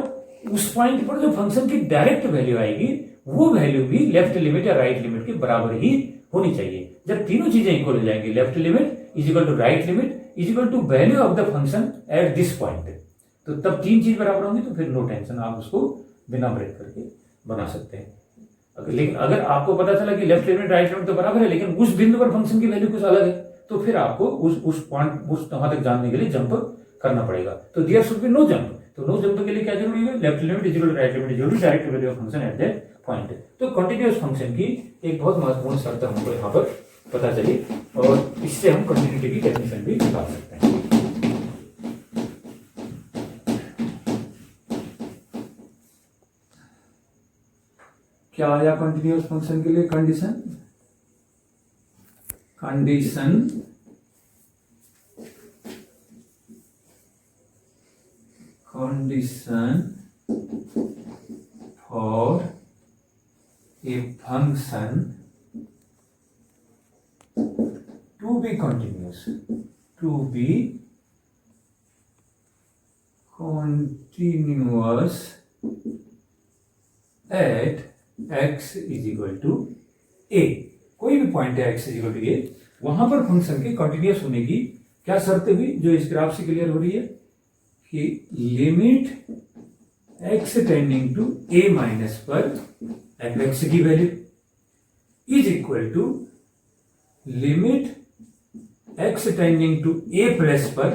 [SPEAKER 1] उस पॉइंट पर जो फंक्शन की डायरेक्ट वैल्यू आएगी वो वैल्यू भी लेफ्ट लिमिट या राइट लिमिट के बराबर ही होनी चाहिए। जब तीनों चीजें इक्वल हो जाएंगी, left limit is equal to right limit is equal to value of the function at this point, तो तब तीन चीज बराबर होंगी तो फिर नो टेंशन, आप उसको बिना ब्रेक करके बना सकते हैं। लेकिन अगर आपको पता चला कि लेफ्ट लिमिट राइट लिमिट तो बराबर है लेकिन उस बिंदु पर फंक्शन की वैल्यू कुछ अलग है तो फिर आपको उस पॉइंट उस वहां तक जानने के लिए जंप करना पड़ेगा। तो there should be no jump, तो नो जंप के लिए क्या जरूरी है, left limit is equal to right limit is equal to direct value of function at that point. तो कंटीन्यूअस फंक्शन की एक बहुत महत्वपूर्ण शर्त हमको यहाँ पर पता चली और इससे हम कंटिन्यूटी की डेफिनेशन भी निकाल सकते हैं। क्या आया कंटिन्यूअस फंक्शन के लिए condition for a function to be continuous at x is equal to a, कोई भी पॉइंट है x is equal to a, वहां पर फंक्शन के कंटिन्यूअस होने की क्या शर्त हुई जो इस ग्राफ से क्लियर हो रही है कि limit x tending to a minus पर fx की value is equal to limit x tending to a plus पर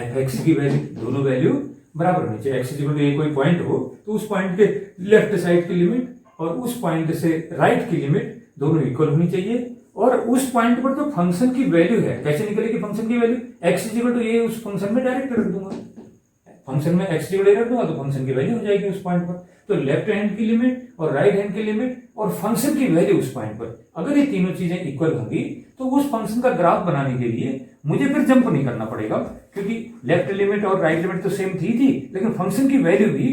[SPEAKER 1] fx की वैल्यू, दोनों वैल्यू बराबर होनी चाहिए। x इक्वल टू a कोई पॉइंट हो तो उस पॉइंट के लेफ्ट साइड की लिमिट और उस पॉइंट से राइट की लिमिट दोनों इक्वल होनी चाहिए और उस पॉइंट पर तो फंक्शन की वैल्यू है, कैसे निकलेगी फंक्शन की value, x equal to a उस फंक्शन में डायरेक्ट रख दूंगा, फंक्शन में x इक्वल रख दूंगा तो फंक्शन की वैल्यू हो जाएगी उस पॉइंट पर। तो लेफ्ट हैंड की लिमिट और राइट हैंड की लिमिट और फंक्शन की वैल्यू उस पॉइंट पर अगर ये तीनों चीजें इक्वल होंगी तो उस फंक्शन का ग्राफ बनाने के लिए मुझे फिर जंप नहीं करना पड़ेगा क्योंकि लेफ्ट लिमिट और राइट लिमिट तो सेम थी लेकिन फंक्शन की वैल्यू भी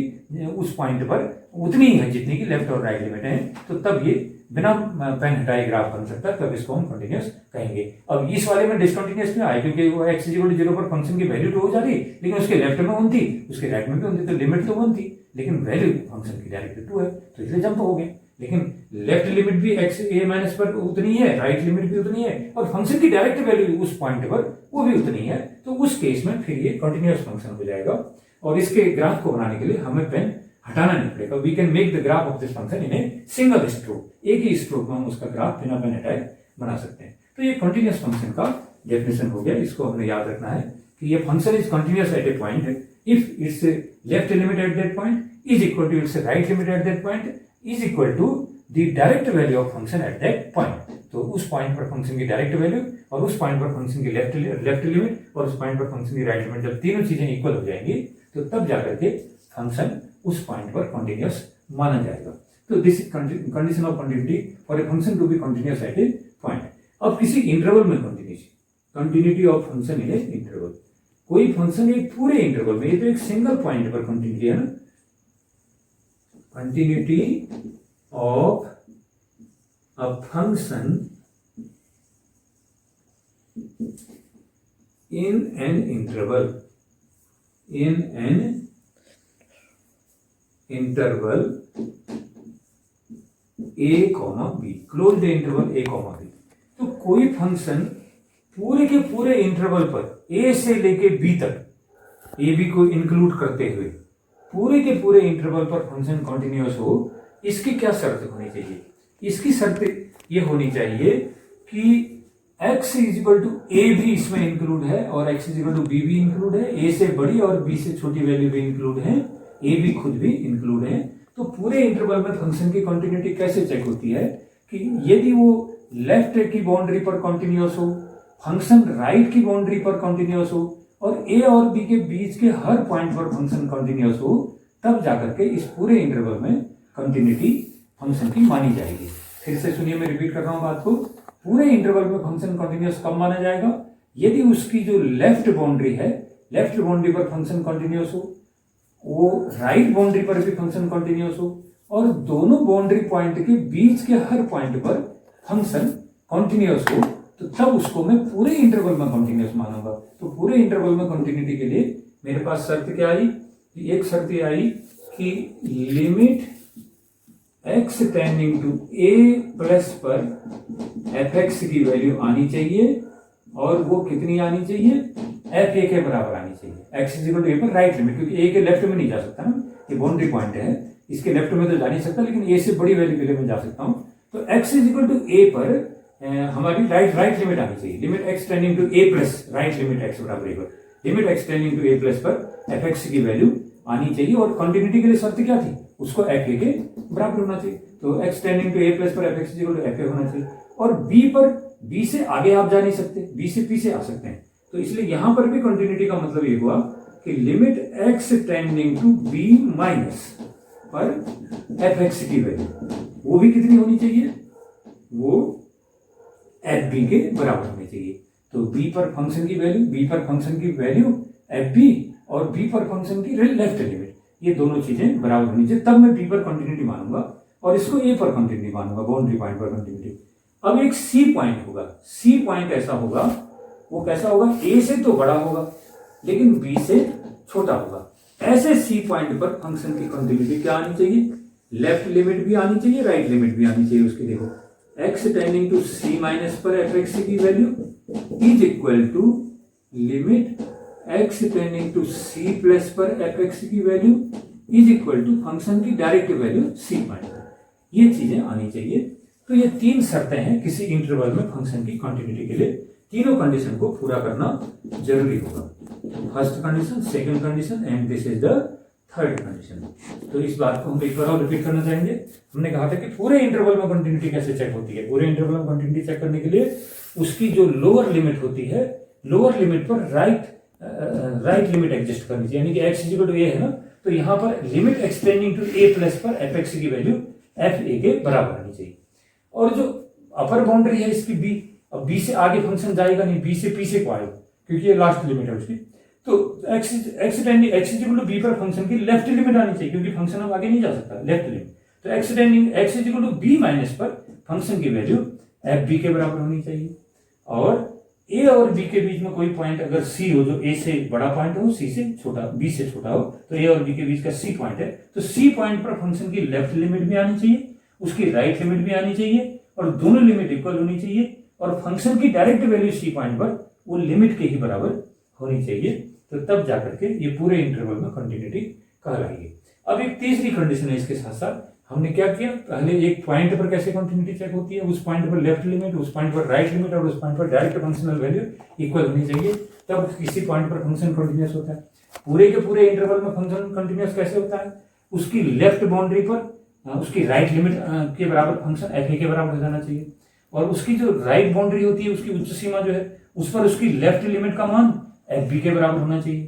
[SPEAKER 1] उस पॉइंट पर उतनी ही है जितनी की लेफ्ट और राइट लिमिट है, तो तब ये बिना पेन हटाए ग्राफ बन सकता है, तब इसको हम कंटिन्यूअस कहेंगे। अब इस वाले में डिसकंटिन्यूअस क्यों आए, क्योंकि वो x इक्वल टू 0 पर फंक्शन की वैल्यू तो हो जा रही लेकिन उसके लेफ्ट में 1 थी उसके राइट में भी 1 थी, तो लिमिट तो 1 थी लेकिन वैल्यू फंक्शन की डायरेक्ट 2 है तो इसलिए जंप हो गया। लेकिन लेफ्ट लिमिट भी x a माइनस पर उतनी है, राइट लिमिट भी उतनी है और फंक्शन की डायरेक्ट वैल्यू उस पॉइंट पर वो भी उतनी है, तो उस केस में फिर ये कंटिन्यूअस फंक्शन हो जाएगा और इसके ग्राफ को बनाने के लिए हमें पेन हटाना नहीं पड़ेगा। We can make the graph of this function in a single stroke, एक ही स्ट्रोक में हम उसका ग्राफ बिना पेन हटाए बना सकते हैं। तो ये कंटिन्यूअस फंक्शन का डेफिनेशन हो गया, इसको हमें याद रखना है कि ये function is continuous at a point if its left limit at that point is equal to its right limit at that point is equal to the direct value of function at that point. तो उस point पर function की direct value और उस point पर function की left limit और उस पॉइंट पर फंक्शन की राइट लिमिट, जब तीनों चीजें इक्वल हो जाएंगी तो तब जाकर के फंक्शन उस पॉइंट पर कंटिन्यूअस माना जाएगा। तो this is condition of continuity for a function to be continuous at a point. अब किसी इंटरवल में continuity of function in a interval, कोई फंक्शन एक पूरे इंटरवल में, ये तो एक सिंगल पॉइंट पर कंटिन्यूटी है ना, continuity of a function in an interval a comma b, close the interval a comma b। तो कोई फंक्शन पूरे के पूरे इंटरवल पर a से लेके b तक, a b को इंक्लूड करते हुए पूरे के पूरे इंटरवल पर फंक्शन कंटिन्यूअस हो, इसकी क्या शर्त होनी चाहिए, इसकी शर्त ये होनी चाहिए कि x is equal to a भी इसमें इंक्लूड है और x is equal to b भी इंक्लूड है, a से बड़ी और b से छोटी वैल्यू भी इंक्लूड है, a भी खुद भी इंक्लूड है। तो पूरे इंटरवल में फंक्शन की कंटिन्यूटी कैसे चेक होती है कि यदि वो लेफ्ट की बाउंड्री पर कंटिन्यूअस हो, फंक्शन राइट की बाउंड्री पर कंटिन्यूअस हो और ए और बी के बीच के हर पॉइंट पर फंक्शन कंटिन्यूअस हो, तब जाकर के इस पूरे इंटरवल में कंटिन्यूटी फंक्शन की मानी जाएगी। फिर से सुनिए, मैं रिपीट कर रहा हूं बात को। पूरे इंटरवल में फंक्शन कंटिन्यूअस कब माना जाएगा? यदि उसकी जो लेफ्ट बाउंड्री है, लेफ्ट बाउंड्री पर फंक्शन कंटिन्यूअस हो, वो राइट बाउंड्री पर भी फंक्शन कंटिन्यूअस हो और दोनों बाउंड्री पॉइंट के बीच के हर पॉइंट पर फंक्शन कंटिन्यूअस हो, तो तब उसको मैं पूरे इंटरवल में कंटिन्यूअस मानूंगा। तो पूरे इंटरवल में कंटिन्यूटी के लिए मेरे पास शर्त क्या आई? एक शर्त ये आई कि limit x tending to a plus पर fx की वैल्यू आनी चाहिए और वो कितनी आनी चाहिए? f a के बराबर आनी चाहिए। x इक्वल टू a पर राइट लिमिट, क्योंकि a के लेफ्ट में नहीं जा सकता ना, ये बाउंड्री पॉइंट है, इसके लेफ्ट में तो जा नहीं सकता, लेकिन a से बड़ी वैल्यू के लिए मैं जा सकता हूं। तो x इक्वल टू a पर हमारी राइट लिमिट आनी चाहिए। Limit x tending to a plus right limit x बराबर a पर, limit x tending to a plus पर fx की वैल्यू आनी चाहिए। और कंटिन्यूटी के लिए शर्त क्या थी? उसको f a के बराबर होना चाहिए। तो x tending to a plus पर fx equal to f a होना चाहिए। और b पर, b से आगे आप जा नहीं सकते, b से p से आ सकते हैं, तो इसलिए यहां पर भी कंटिन्यूटी का मतलब ये हुआ कि limit x tending to b minus पर fx की वैल्यू वो भी कितनी होनी चाहिए? वो fb के बराबर होनी चाहिए। तो b पर फंक्शन की वैल्यू, b पर फंक्शन की वैल्यू fb और b पर फंक्शन की लेफ्ट लिमिट, ये दोनों चीजें बराबर होनी चाहिए, तब मैं b पर कंटिन्यूटी मानूंगा और इसको a पर कंटिन्यूटी मानूंगा, बाउंड्री पॉइंट पर कंटिन्यूटी। अब एक c पॉइंट होगा, c पॉइंट ऐसा होगा, वो कैसा होगा? a से तो बड़ा होगा लेकिन b से छोटा होगा। ऐसे c पॉइंट पर फंक्शन की कंटिन्यूटी क्या आनी चाहिए? लेफ्ट लिमिट भी आनी चाहिए, राइट लिमिट भी आनी चाहिए उसकी। देखो, x tending to c minus पर fx की value is equal to limit x tending to c plus पर fx की value is equal to function की डायरेक्ट वैल्यू c पॉइंट पर। ये चीजें आनी चाहिए। तो ये तीन शर्तें हैं किसी इंटरवल में फंक्शन की कंटिन्यूटी के लिए। तीनों कंडीशन को पूरा करना जरूरी होगा। First condition, second condition and this is the third condition. तो इस बात को हम एक बार और रिपीट करना चाहेंगे। हमने कहा था कि पूरे इंटरवल में कंटिन्यूटी कैसे चेक होती है। पूरे इंटरवल में कंटिन्यूटी चेक करने के लिए उसकी जो लोअर लिमिट होती है, लोअर लिमिट पर राइट लिमिट एग्जिस्ट करनी चाहिए, यानी कि x इक्वल टू a है ना, तो यहां पर limit x tending to a plus पर fx की वैल्यू f a के बराबर आनी चाहिए। और जो अपर बाउंड्री है इसकी b, अब b से आगे फंक्शन जाएगा नहीं, b से p से को आएगा, क्योंकि ये लास्ट लिमिट है उसकी। तो x इक्वल टू b पर फंक्शन की लेफ्ट लिमिट आनी चाहिए, क्योंकि फंक्शन अब आगे नहीं जा सकता, लेफ्ट लिमिट। तो x equal to b minus पर फंक्शन की वैल्यू f b के बराबर होनी चाहिए। और a और b के बीच में कोई पॉइंट अगर c हो, जो a से बड़ा पॉइंट हो, c से छोटा, b से छोटा हो, तो a और b के बीच का c पॉइंट है, तो c पॉइंट पर फंक्शन की लेफ्ट लिमिट भी आनी चाहिए, उसकी राइट लिमिट भी आनी चाहिए और दोनों लिमिट इक्वल होनी चाहिए और फंक्शन की डायरेक्ट वैल्यू c पॉइंट पर वो लिमिट के ही बराबर होनी चाहिए। तो तब जाकर के ये पूरे इंटरवल में कंटिन्यूटी कहलाएगी। अब एक तीसरी कंडीशन है इसके साथ साथ। हमने क्या किया? पहले एक पॉइंट पर कैसे कंटिन्यूटी चेक होती है, उस पॉइंट पर लेफ्ट लिमिट, उस पॉइंट पर राइट लिमिट और उस पॉइंट पर डायरेक्ट फंक्शनल वैल्यू इक्वल होनी चाहिए, तब किसी पॉइंट पर फंक्शन कंटिन्यूअस होता है। पूरे के पूरे इंटरवल में फंक्शन कंटिन्यूअस कैसे होता है? उसकी लेफ्ट बाउंड्री पर उसकी राइट लिमिट के बराबर फंक्शन एफ ए के बराबर हो जाना चाहिए और उसकी जो राइट बाउंड्री होती है, उसकी उच्च सीमा जो है, उस पर उसकी लेफ्ट लिमिट का मान एफ बी के बराबर होना चाहिए।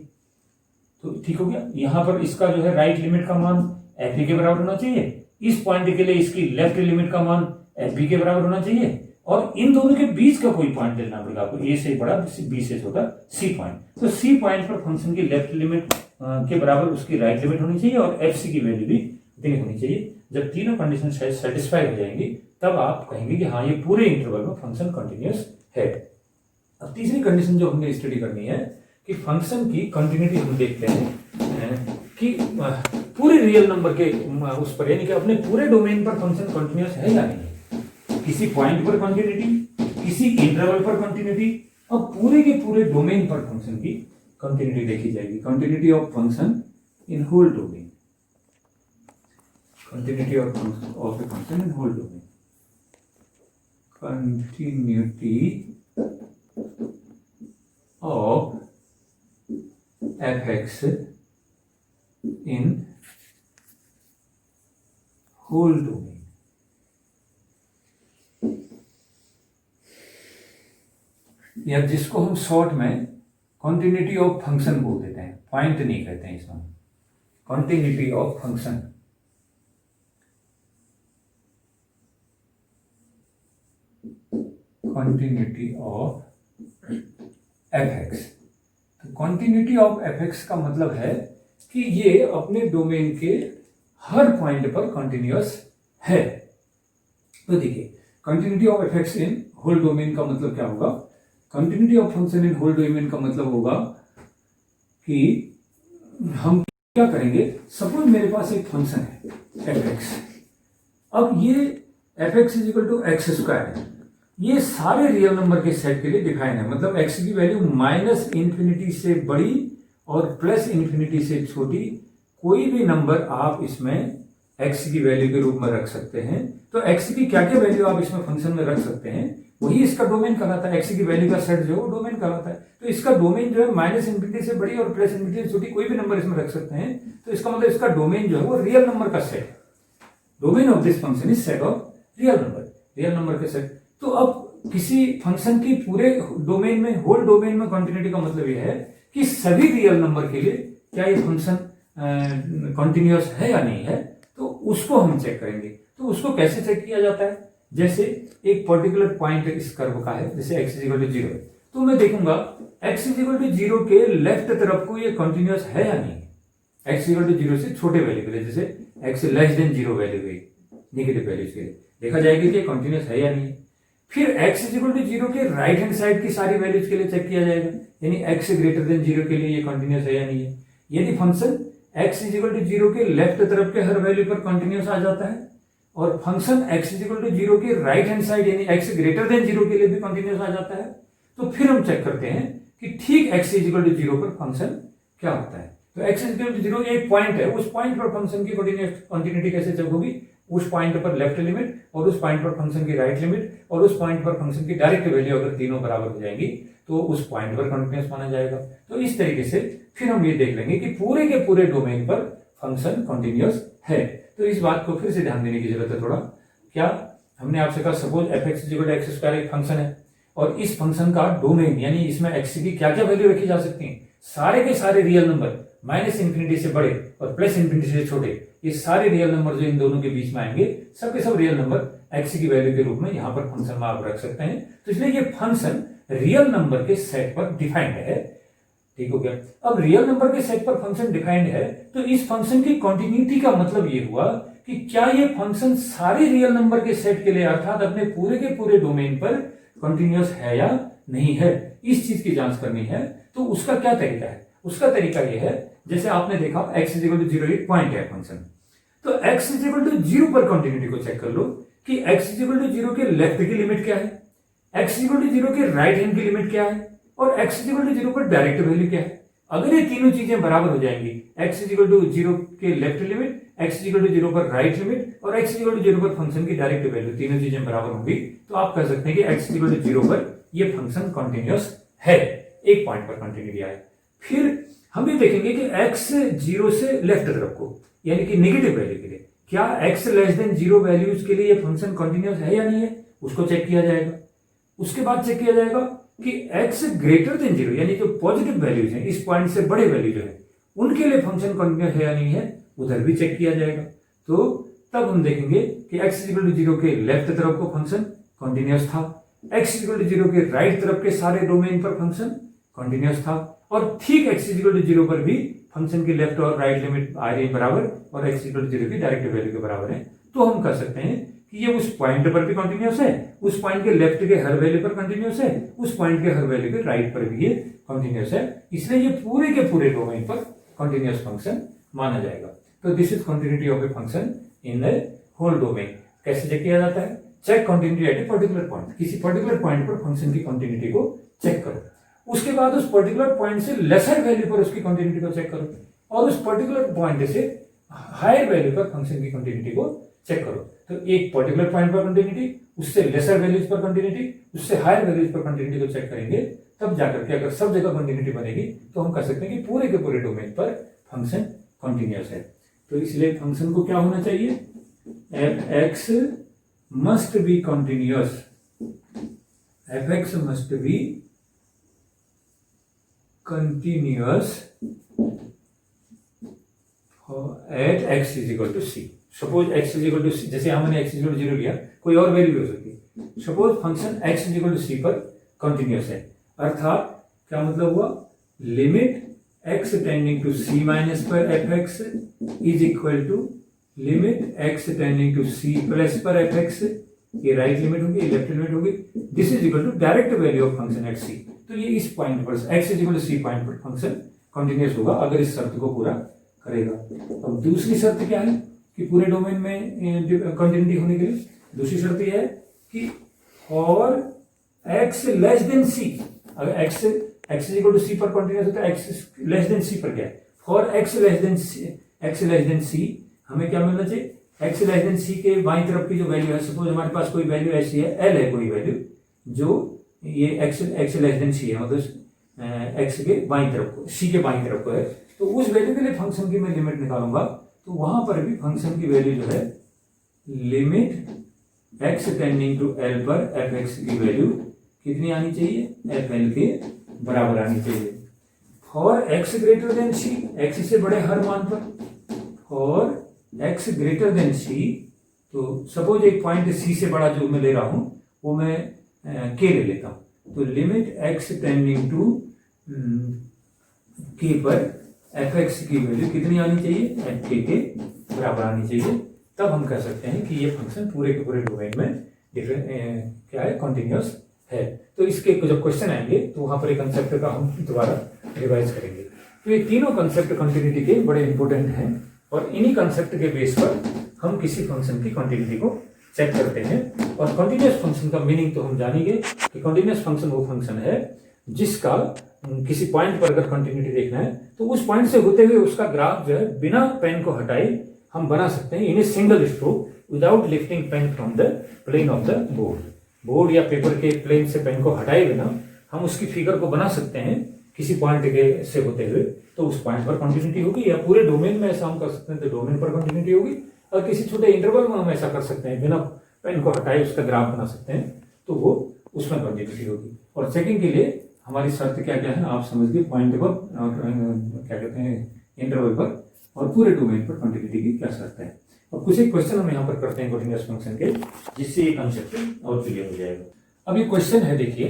[SPEAKER 1] तो ठीक हो गया। यहां पर इसका जो है राइट लिमिट का मान एफ ए के बराबर होना चाहिए, इस पॉइंट के लिए इसकी लेफ्ट लिमिट का मान एफ बी के बराबर होना चाहिए और इन दोनों के बीच का कोई पॉइंट लेना पड़ेगा आपको, ए से बड़ा बी से छोटा सी पॉइंट। तो सी पॉइंट पर फंक्शन की लेफ्ट लिमिट के बराबर उसकी राइट लिमिट होनी चाहिए और एफ सी की वैल्यू भी इतनी होनी चाहिए। जब तीनों कंडीशन सेटिस्फाई हो जाएंगी तब आप कहेंगे कि हाँ, ये पूरे इंटरवल में फंक्शन कंटिन्यूअस है। अब तीसरी कंडीशन जो हमने स्टडी करनी है कि फंक्शन की कंटिन्यूटी हम देखते हैं कि पूरे रियल नंबर के उस पर, यानी कि अपने पूरे डोमेन पर फंक्शन कंटिन्यूअस है या नहीं। किसी पॉइंट पर कंटिन्यूटी, किसी इंटरवल पर कंटिन्यूटी और पूरे के पूरे डोमेन पर फंक्शन की कंटिन्यूटी देखी जाएगी। Continuity of function in whole domain, continuity of the function in whole domain, continuity of fx in whole domain, या जिसको हम शॉर्ट में कॉन्टिन्यूटी ऑफ फंक्शन बोल देते हैं, पॉइंट नहीं कहते हैं इसमें, continuity of function. Continuity of f x. तो कॉन्टिन्यूटी ऑफ एफ एक्स का मतलब है कि ये अपने डोमेन के हर पॉइंट पर कॉन्टिन्यूअस है। तो देखिए, continuity of f x in whole domain का मतलब क्या होगा, continuity of function in whole domain का मतलब होगा कि हम क्या करेंगे, सपोज मेरे पास एक फंक्शन है एफ एक्स, अब ये f x is equal to x square है, ये सारे रियल नंबर के सेट के लिए डिफाइन है, मतलब एक्स की वैल्यू माइनस इंफिनिटी से बड़ी और प्लस इंफिनिटी से छोटी कोई भी नंबर आप इसमें एक्स की वैल्यू के रूप में रख सकते हैं। तो एक्स की क्या क्या वैल्यू आप इसमें फंक्शन में रख सकते हैं, वही इसका डोमेन कहलाता है। एक्स की वैल्यू का सेट जो है वो डोमेन कहलाता है। तो इसका डोमेन जो है माइनस इंफिनिटी से बड़ी और प्लस इंफिनिटी से छोटी कोई भी नंबर इसमें रख सकते हैं। तो इसका मतलब इसका डोमेन जो है वो रियल नंबर का सेट है। Domain of this function is set of real number, real number के सेट। तो अब किसी फंक्शन की पूरे डोमेन में, होल डोमेन में कॉन्टिन्यूटी का मतलब यह है कि सभी रियल नंबर के लिए क्या ये फंक्शन कॉन्टिन्यूअस है या नहीं है, तो उसको हम चेक करेंगे। तो उसको कैसे चेक किया जाता है, जैसे एक पर्टिकुलर पॉइंट इस कर्व का है, जैसे x इक्वल टू 0 है, तो मैं देखूंगा x इक्वल टू 0 के लेफ्ट तरफ को ये कॉन्टिन्यूअस है या नहीं। x इक्वल टू 0 से छोटे वैल्यू के लिए, जैसे x लेस देन 0 वैल्यू हुई, नेगेटिव वैल्यूज के लिए देखा जाएगा कि कॉन्टिन्यूअस है या नहीं। फिर x इक्वल टू 0 के राइट हैंड साइड की सारी वैल्यूज के लिए चेक किया जाएगा, यानी x ग्रेटर देन 0 के लिए ये कॉन्टिन्यूअस है या नहीं है। यदि फंक्शन x इक्वल टू 0 के लेफ्ट तरफ के हर वैल्यू पर कॉन्टिन्यूअस आ जाता है और फंक्शन x इक्वल टू 0 के राइट हैंड साइड यानी x ग्रेटर देन 0 के लिए भी कॉन्टिन्यूअस आ जाता है, तो फिर हम चेक करते हैं कि ठीक x इक्वल टू 0 पर फंक्शन क्या होता है। तो x इक्वल टू 0 एक पॉइंट है, उस पॉइंट पर फंक्शन की कॉन्टिन्यूटी कैसे चेक होगी, उस पॉइंट पर लेफ्ट लिमिट और उस पॉइंट पर फंक्शन की राइट लिमिट और उस पॉइंट पर फंक्शन की डायरेक्ट वैल्यू अगर तीनों बराबर हो जाएंगी तो उस पॉइंट पर कंटिन्यूअस माना जाएगा। तो इस तरीके से फिर हम ये देख लेंगे कि पूरे के पूरे डोमेन पर फंक्शन कंटिन्यूअस है। तो इस बात को फिर से ध्यान देने की जरूरत है थोड़ा। क्या हमने आपसे कहा, suppose f x equal to x square एक फंक्शन है और इस फंक्शन का डोमेन यानी इसमें एक्स की क्या क्या वैल्यू रखी जा सकती है, सारे के सारे रियल नंबर माइनस इंफिनिटी से बड़े और प्लस इंफिनिटी से छोटे, ये सारे रियल नंबर जो इन दोनों के बीच में आएंगे सब के सब रियल नंबर एक्स की वैल्यू के रूप में यहाँ पर फंक्शन में आप रख सकते हैं। तो इसलिए ये फंक्शन रियल नंबर के सेट पर डिफाइंड है। ठीक हो गया। अब रियल नंबर के सेट पर फंक्शन डिफाइंड है तो इस फंक्शन की कॉन्टिन्यूटी का मतलब ये हुआ कि क्या ये फंक्शन सारे रियल नंबर के सेट के लिए अर्थात अपने पूरे के पूरे डोमेन पर कॉन्टिन्यूअस है या नहीं है, इस चीज की जांच करनी है। तो उसका क्या तरीका है, उसका तरीका यह है, जैसे आपने देखा x इक्वल टू 0 एक पॉइंट है फंक्शन, तो x इक्वल टू 0 पर कॉन्टिन्यूटी को चेक कर लो कि x इक्वल टू 0 के लेफ्ट की लिमिट क्या है, x इक्वल टू 0 के राइट हैंड की लिमिट क्या है और x इक्वल टू 0 पर डायरेक्ट वैल्यू क्या है। अगर ये तीनों चीजें बराबर हो जाएंगी, x इक्वल टू 0 के left limit, x equal to 0 पर राइट लिमिट और x इक्वल टू 0 पर फंक्शन की डायरेक्ट वैल्यू, तीनों चीजें बराबर होंगी, तो आप कह सकते हैं कि x इक्वल टू 0 पर ये फंक्शन कॉन्टिन्यूअस है, एक पॉइंट पर कॉन्टिन्यूटी आए। फिर हम ये देखेंगे कि x 0 से लेफ्ट तरफ को यानी कि नेगेटिव वैल्यू के लिए, क्या x लेस देन 0 वैल्यूज के लिए ये फंक्शन कॉन्टिन्यूअस है या नहीं है, उसको चेक किया जाएगा। उसके बाद चेक किया जाएगा कि x ग्रेटर देन 0 यानी जो पॉजिटिव वैल्यूज हैं, इस पॉइंट से बड़े वैल्यू जो है उनके लिए फंक्शन कॉन्टिन्यूअस है या नहीं है, उधर भी चेक किया जाएगा। तो तब हम देखेंगे कि x इक्वल टू 0 के लेफ्ट तरफ को फंक्शन कॉन्टिन्यूअस था, x इक्वल टू 0 के राइट तरफ के सारे डोमेन पर फंक्शन कॉन्टिन्यूअस था और ठीक x इक्वल टू 0 पर भी फंक्शन की लेफ्ट और राइट लिमिट आ रही बराबर और x इक्वल टू 0 की डायरेक्ट वैल्यू के बराबर है। तो हम कह सकते हैं कि ये उस पॉइंट पर भी कंटिन्यूअस है, उस पॉइंट के लेफ्ट के हर वैल्यू पर कंटिन्यूअस है, उस पॉइंट के हर वैल्यू के राइट पर भी ये कंटिन्यूअस है, इसलिए ये पूरे के पूरे डोमेन पर कंटिन्यूअस फंक्शन माना जाएगा। तो this is continuity of a function in the whole domain. कैसे चेक किया जाता है, check continuity at a particular point, किसी पर्टिकुलर पॉइंट पर फंक्शन की कंटिन्यूटी को चेक करो, उसके बाद उस पर्टिकुलर पॉइंट से लेसर वैल्यू पर उसकी कंटिन्यूटी को चेक करो और उस पर्टिकुलर पॉइंट से हायर वैल्यू पर फंक्शन की कंटिन्यूटी को चेक करो। तो एक पर्टिकुलर पॉइंट पर कंटिन्यूटी, उससे लेसर वैल्यूज पर कंटिन्यूटी, उससे हायर वैल्यूज पर कंटिन्यूटी को चेक करेंगे, तब जाकर के अगर सब जगह कंटिन्यूटी बनेगी तो हम कह सकते हैं कि पूरे के पूरे डोमेन पर फंक्शन कंटिन्यूअस है। तो इसलिए फंक्शन को क्या होना चाहिए, F X must be continuous, F X must be continuous at x is equal to C. Suppose X is equal to C, जैसे हमने एक्स इज इक्वल टू 0 लिया, कोई और वैल्यू हो सकती है। Suppose function x is equal to c पर continuous है, अर्थात क्या मतलब हुआ, limit x tending to c minus पर f x is equal to limit x tending to c plus पर एफ एक्स। ये राइट लिमिट होगी, ये लेफ्ट लिमिट होगी। This is equal to direct value of function at c. तो ये इस point पर x is equal to c point पर फंक्शन कंटिन्यूअस होगा अगर इस शर्त को पूरा करेगा। अब दूसरी शर्त क्या है कि पूरे डोमेन में कंटिन्यूटी होने के लिए दूसरी शर्त यह है कि फॉर एक्स लेस देन सी, अगर x is equal to c पर कंटिन्यूअस होता है, एक्स लेस देन सी पर क्या है, फॉर एक्स लेस देन सी हमें क्या मिलना चाहिए, एक्स लेस देन सी के बाईं तरफ की जो वैल्यू है, सपोज हमारे पास कोई वैल्यू ऐसी है, एल है कोई वैल्यू जो ये एक्स लेस देन सी है, मतलब एक्स के बाईं तरफ को, सी के बाईं तरफ को है, तो उस वैल्यू के लिए फंक्शन की मैं लिमिट निकालूंगा। तो वहां पर भी फंक्शन की वैल्यू जो है limit x tending to l पर एफ एक्स की वैल्यू कितनी आनी चाहिए, एफ एल के बराबर आनी चाहिए। For x greater than c, x से बड़े हर मान पर, for x greater than c, तो सपोज एक पॉइंट सी से बड़ा जो मैं ले रहा हूं वो मैं के ले लेता हूं, तो लिमिट एक्स टेंडिंग टू के पर एफ एक्स की वैल्यू कितनी आनी चाहिए, एफ के बराबर आनी चाहिए। तब हम कह सकते हैं कि ये फंक्शन पूरे के पूरे डोमेन में क्या है, कॉन्टिन्यूअस है। तो इसके जब क्वेश्चन आएंगे तो वहां पर एक कंसेप्ट का हम दोबारा रिवाइज करेंगे। तो ये तीनों कंसेप्ट कंटिन्यूटी के बड़े इंपॉर्टेंट हैं और इन्हीं कंसेप्ट के बेस पर हम किसी फंक्शन की कंटिन्यूटी को चेक करते हैं। और कंटिन्यूअस फंक्शन का मीनिंग तो हम जानेंगे कि कंटिन्यूअस फंक्शन वो फंक्शन है जिसका किसी पॉइंट पर अगर कंटिन्यूटी देखना है तो उस पॉइंट से होते हुए उसका ग्राफ जो है बिना पेन को हटाए हम बना सकते हैं in a single stroke without lifting pen from the plane of the board या पेपर के प्लेन से पेन को हटाए बिना हम उसकी फिगर को बना सकते हैं किसी पॉइंट के से होते हुए। तो उस पॉइंट पर कंटिन्यूटी होगी, या पूरे डोमेन में ऐसा हम कर सकते हैं तो डोमेन पर कंटिन्यूटी होगी, और किसी छोटे इंटरवल में हम ऐसा कर सकते हैं बिना पेन को हटाए उसका ग्राफ बना सकते हैं, तो वो उसमें कंटिन्यूटी होगी। और चेकिंग के लिए हमारी शर्त क्या क्या है आप समझ गए, पॉइंट पर क्या कहते हैं इंटरवल पर और पूरे डोमेन पर कंटिन्यूटी की क्या शर्त है। और कुछ एक क्वेश्चन हम यहाँ पर करते हैं कंटिन्यूअस फंक्शन के, जिससे ये कंसेप्ट और क्लियर हो जाएगा। अब ये क्वेश्चन है, देखिए,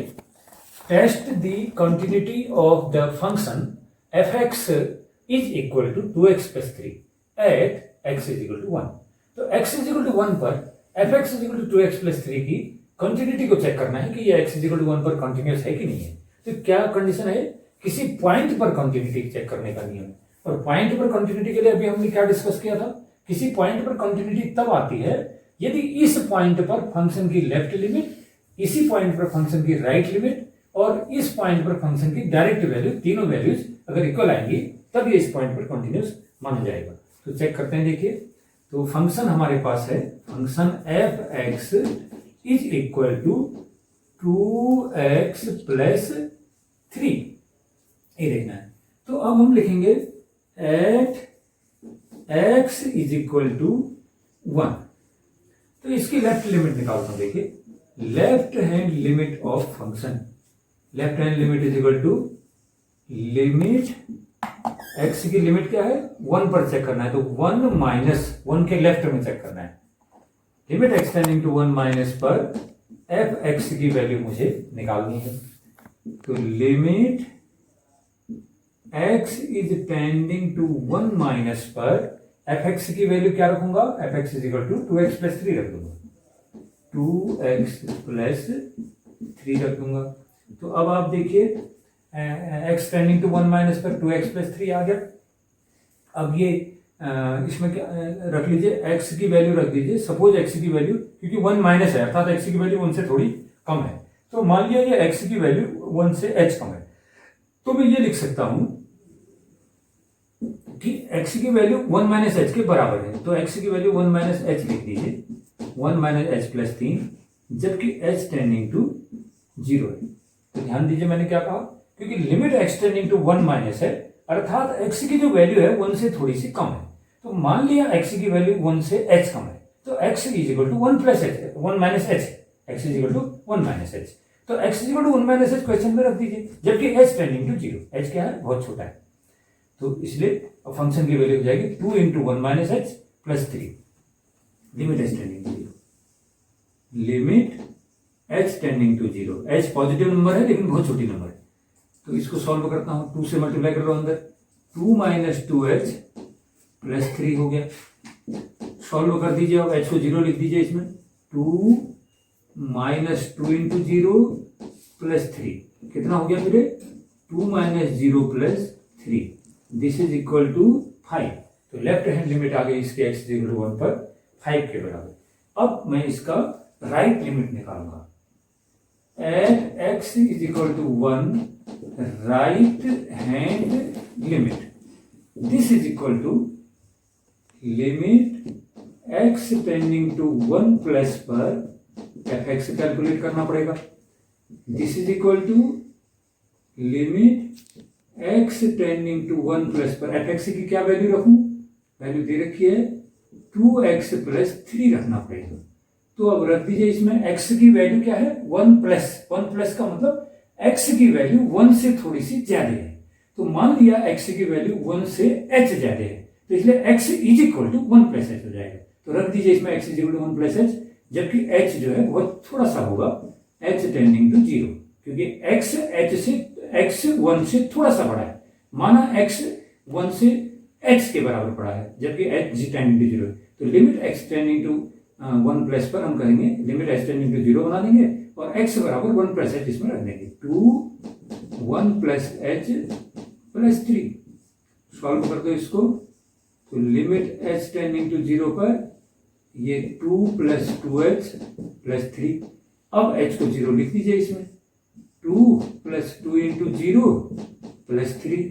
[SPEAKER 1] test the continuity of the function f x is equal to 2x + 3 at x is equal to 1। तो x इज इक्वल टू 1 पर f x is equal to 2x + 3 की कंटिन्यूटी को चेक करना है कि ये x इज इक्वल टू 1 पर continuous है कि नहीं है। तो क्या कंडीशन है, किसी पॉइंट पर कंटिन्यूटी चेक करने का नियम। और पॉइंट पर कंटिन्यूटी के लिए अभी हमने क्या डिस्कस किया था, किसी पॉइंट पर कंटिन्यूटी तब आती है यदि इस पॉइंट पर फंक्शन की लेफ्ट लिमिट, इसी पॉइंट पर फंक्शन की राइट लिमिट और इस पॉइंट पर फंक्शन की डायरेक्ट वैल्यू, तीनों वैल्यूज अगर इक्वल आएंगी तब ये इस पॉइंट पर कंटिन्यूअस माना जाएगा। तो चेक करते हैं, देखिए, तो फंक्शन हमारे पास है, function f x is equal to 2x + 3, ये देखना है। तो अब हम लिखेंगे at x is equal to 1। तो इसकी लेफ्ट लिमिट निकालता हूं, देखिए, left hand limit of function, left hand limit is equal to limit x की लिमिट क्या है, 1 पर चेक करना है, तो 1 - 1 के लेफ्ट में चेक करना है। लिमिट x टेंडिंग टू 1 - पर एफ एक्स की वैल्यू मुझे निकालनी है। तो limit x is tending to 1 - पर एफ एक्स की वैल्यू क्या रखूंगा, f x is equal to 2x + 3 रख दूंगा, 2x + 3 रख दूंगा। तो अब आप देखिए x टेंडिंग टू 1 - पर 2x + 3 आ गया। अब ये इसमें क्या रख लीजिए, x की वैल्यू रख दीजिए, सपोज x की वैल्यू, क्योंकि 1 - है अर्थात x की वैल्यू 1 से थोड़ी कम है, तो मान लिया ये x की वैल्यू 1 से h कम है, तो मैं ये लिख सकता हूं कि x की वैल्यू 1 - h के बराबर है। तो x की वैल्यू 1 - h लिख दीजिए, 1 - h + 3, जबकि h टेंडिंग टू 0 है। तो ध्यान दीजिए मैंने क्या कहा, क्योंकि लिमिट x टेंडिंग टू 1 - है अर्थात x की जो वैल्यू है 1 से थोड़ी सी कम है, तो मान लिया x की वैल्यू 1 से h कम है, तो x is equal to 1 plus h, 1 minus h, x is equal to 1 minus h. तो x is equal to 1 minus h question में रख दीजिए, जबकि h टेंडिंग टू 0, h क्या है, बहुत छोटा है, तो इसलिए फंक्शन की वैल्यू हो जाएगी 2 into 1 minus h plus 3, limit h tending to 0, limit h tending to 0। h positive number है लेकिन बहुत छोटी नंबर है, तो इसको सॉल्व करता हूं, 2 से मल्टीप्लाई कर लो अंदर, 2 माइनस 2h प्लस 3 हो गया। सॉल्व कर दीजिए, अब h को 0 लिख दीजिए इसमें, 2 माइनस 2 इंटू 0 प्लस 3, कितना हो गया मेरे, 2 minus 0 plus 3, this is equal to 5। तो लेफ्ट हैंड लिमिट आ गई इसके x इक्वल टू 1 पर 5 के बराबर। अब मैं इसका राइट लिमिट निकालूंगा, at x is equal to 1 right hand limit, this is equal to limit x tending to 1 plus पर fx कैलकुलेट करना पड़ेगा, this is equal to limit x tending to 1 plus पर fx की क्या value रखूं, value दे रखी है 2x plus 3 रखना पड़ेगा। तो अब रख दीजिए इसमें x की वैल्यू क्या है, 1 प्लस का मतलब x की वैल्यू 1 से थोड़ी सी ज्यादा है, तो मान लिया x की वैल्यू 1 से h ज्यादा है, तो इसलिए x is equal to 1 plus h हो जाएगा। तो रख दीजिए इसमें x is equal to 1 plus h, जबकि h जो है बहुत थोड़ा सा होगा, h टेंडिंग टू 0, क्योंकि x 1 से थोड़ा सा बड़ा है, माना x 1 से h के बराबर पड़ा है, जबकि h टेंडिंग टू 0 है, तो limit x tending to 1 plus पर हम करेंगे लिमिट h टेंडिंग टू 0 बना देंगे और x बराबर 1 प्लस h इसमें रख देंगे, 2 1 प्लस h प्लस 3। सॉल्व कर दो इसको, तो लिमिट h टेंडिंग टू 0 पर ये 2 प्लस 2h प्लस 3, अब h को 0 लिख दीजिए इसमें, 2 प्लस 2 इंटू 0 प्लस 3,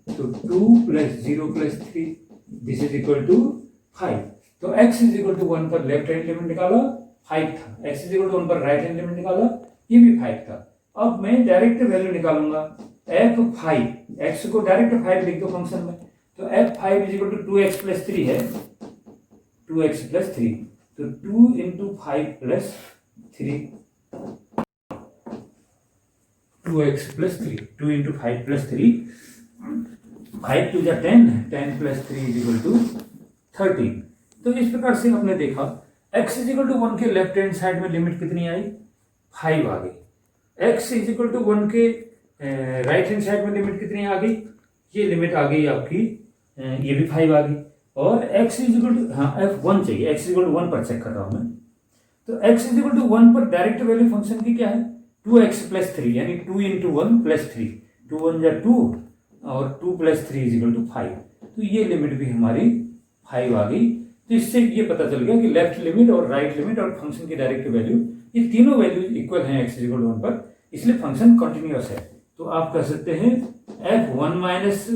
[SPEAKER 1] तो 2 plus 0 plus 3, this is equal to 5। तो x इज इक्वल टू 1 पर लेफ्ट हैंड लिमिट निकाला 5 था, x इज इक्वल टू 1 पर राइट हैंड लिमिट निकाला, ये भी 5 था। अब मैं डायरेक्ट वैल्यू निकालूंगा f5, x को डायरेक्ट 5 लिख दो फंक्शन में, तो f5 is equal to 2x plus 3 है, 2x प्लस 3, तो 2 into 5 plus 3, 2x plus 3, 2 into 5 plus 3, 5 टू जा 10, 10 प्लस 3 इज इक्वल टू 13। तो इस प्रकार से हमने देखा x इज इक्वल टू 1 के लेफ्ट हैंड साइड में लिमिट कितनी आई, 5 आ गई, x इज इक्वल टू 1 के राइट हैंड साइड में लिमिट कितनी आ गई, ये लिमिट आ गई आपकी, ये भी 5 आ गई, और x इज इक्वल टू, हाँ f1 चाहिए, x इज इक्वल टू 1 पर चेक कर रहा हूं मैं, तो x इज इक्वल टू 1 पर डायरेक्ट वैल्यू फंक्शन की क्या है, 2x प्लस 3, यानी 2 इंटू 1 प्लस 3, 2 1 जा 2 और 2 प्लस 3 इज इक्वल टू 5, तो ये लिमिट भी हमारी 5 आ गई। तो इससे ये पता चल गया कि लेफ्ट लिमिट और राइट लिमिट और फंक्शन की डायरेक्ट वैल्यू, ये तीनों वैल्यू इक्वल हैं x इज इक्वल टू 1 पर, इसलिए फंक्शन कंटिन्यूअस है। तो आप कह सकते हैं f1 minus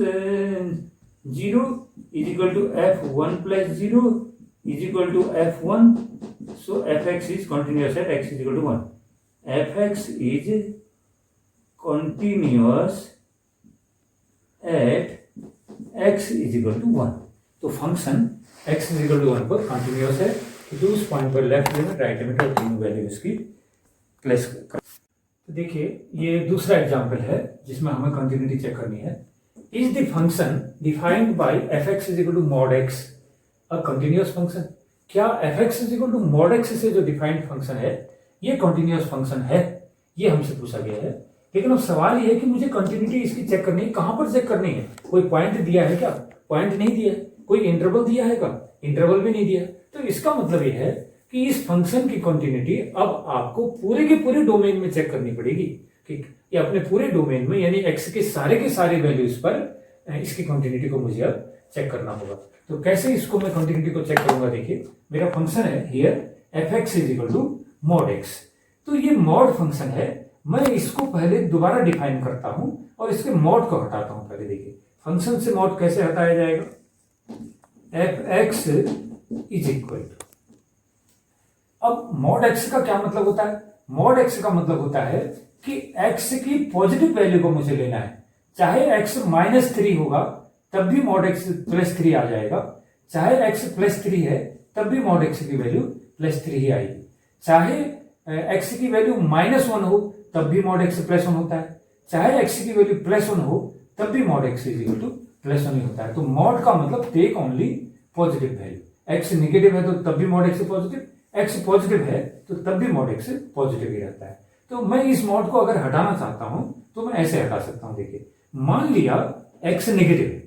[SPEAKER 1] 0 is equal to f1 plus 0 is equal to f1, so fx is continuous at x is equal to 1, fx is continuous at x is equal to 1। तो फंक्शन x इज इक्वल टू 1 पर continuous है, तो उस point पर left limit right limit और तीनों value इसकी प्लेस कर। तो देखिए ये दूसरा एग्जांपल है जिसमें हमें कंटिन्यूटी चेक करनी है। Is the function defined by fx is equal to mod x a continuous function? क्या fx is equal to mod x से जो डिफाइंड फंक्शन है ये कंटिन्यूअस फंक्शन है, ये हमसे पूछा गया है। लेकिन अब सवाल ये है कि मुझे कंटिन्यूटी इसकी चेक करनी है, कहां पर चेक करनी है? कोई पॉइंट दिया है क्या? पॉइंट नहीं दिया है। कोई इंटरवल दिया है क्या? इंटरवल भी नहीं दिया। तो इसका मतलब ये है कि इस फंक्शन की कंटिन्यूटी अब आपको पूरे के पूरे डोमेन में चेक करनी पड़ेगी कि ये अपने पूरे डोमेन में यानी x के सारे वैल्यूज पर इसकी कंटिन्यूटी को मुझे अब चेक करना होगा। तो कैसे इसको मैं कंटिन्यूटी को चेक करूंगा? देखिए मेरा फंक्शन है here fx is equal to mod x। तो ये मॉड फंक्शन है, मैं इसको पहले दोबारा डिफाइन करता हूं और इसके मॉड को हटाता हूं। पहले देखिए फंक्शन से मॉड कैसे हटाया जाएगा? fx इज इक्वल टू, अब मॉड x का क्या मतलब होता है? मॉड x का मतलब होता है कि x की पॉजिटिव वैल्यू को मुझे लेना है। चाहे x माइनस 3 होगा तब भी मॉड x प्लस 3 आ जाएगा, चाहे x प्लस 3 है तब भी मॉड x की वैल्यू +3 ही आएगी। चाहे x की वैल्यू -1 हो तब भी मॉड x +1 होता है, चाहे x की वैल्यू +1 हो तब भी मॉड x +1 ही होता है। तो मॉड का मतलब take only positive value, x negative है तो तब भी mod x positive, x positive है तो तब भी मॉड x पॉजिटिव ही रहता है। तो मैं इस मॉड को अगर हटाना चाहता हूं तो मैं ऐसे हटा सकता हूं। देखिए, मान लिया x नेगेटिव है,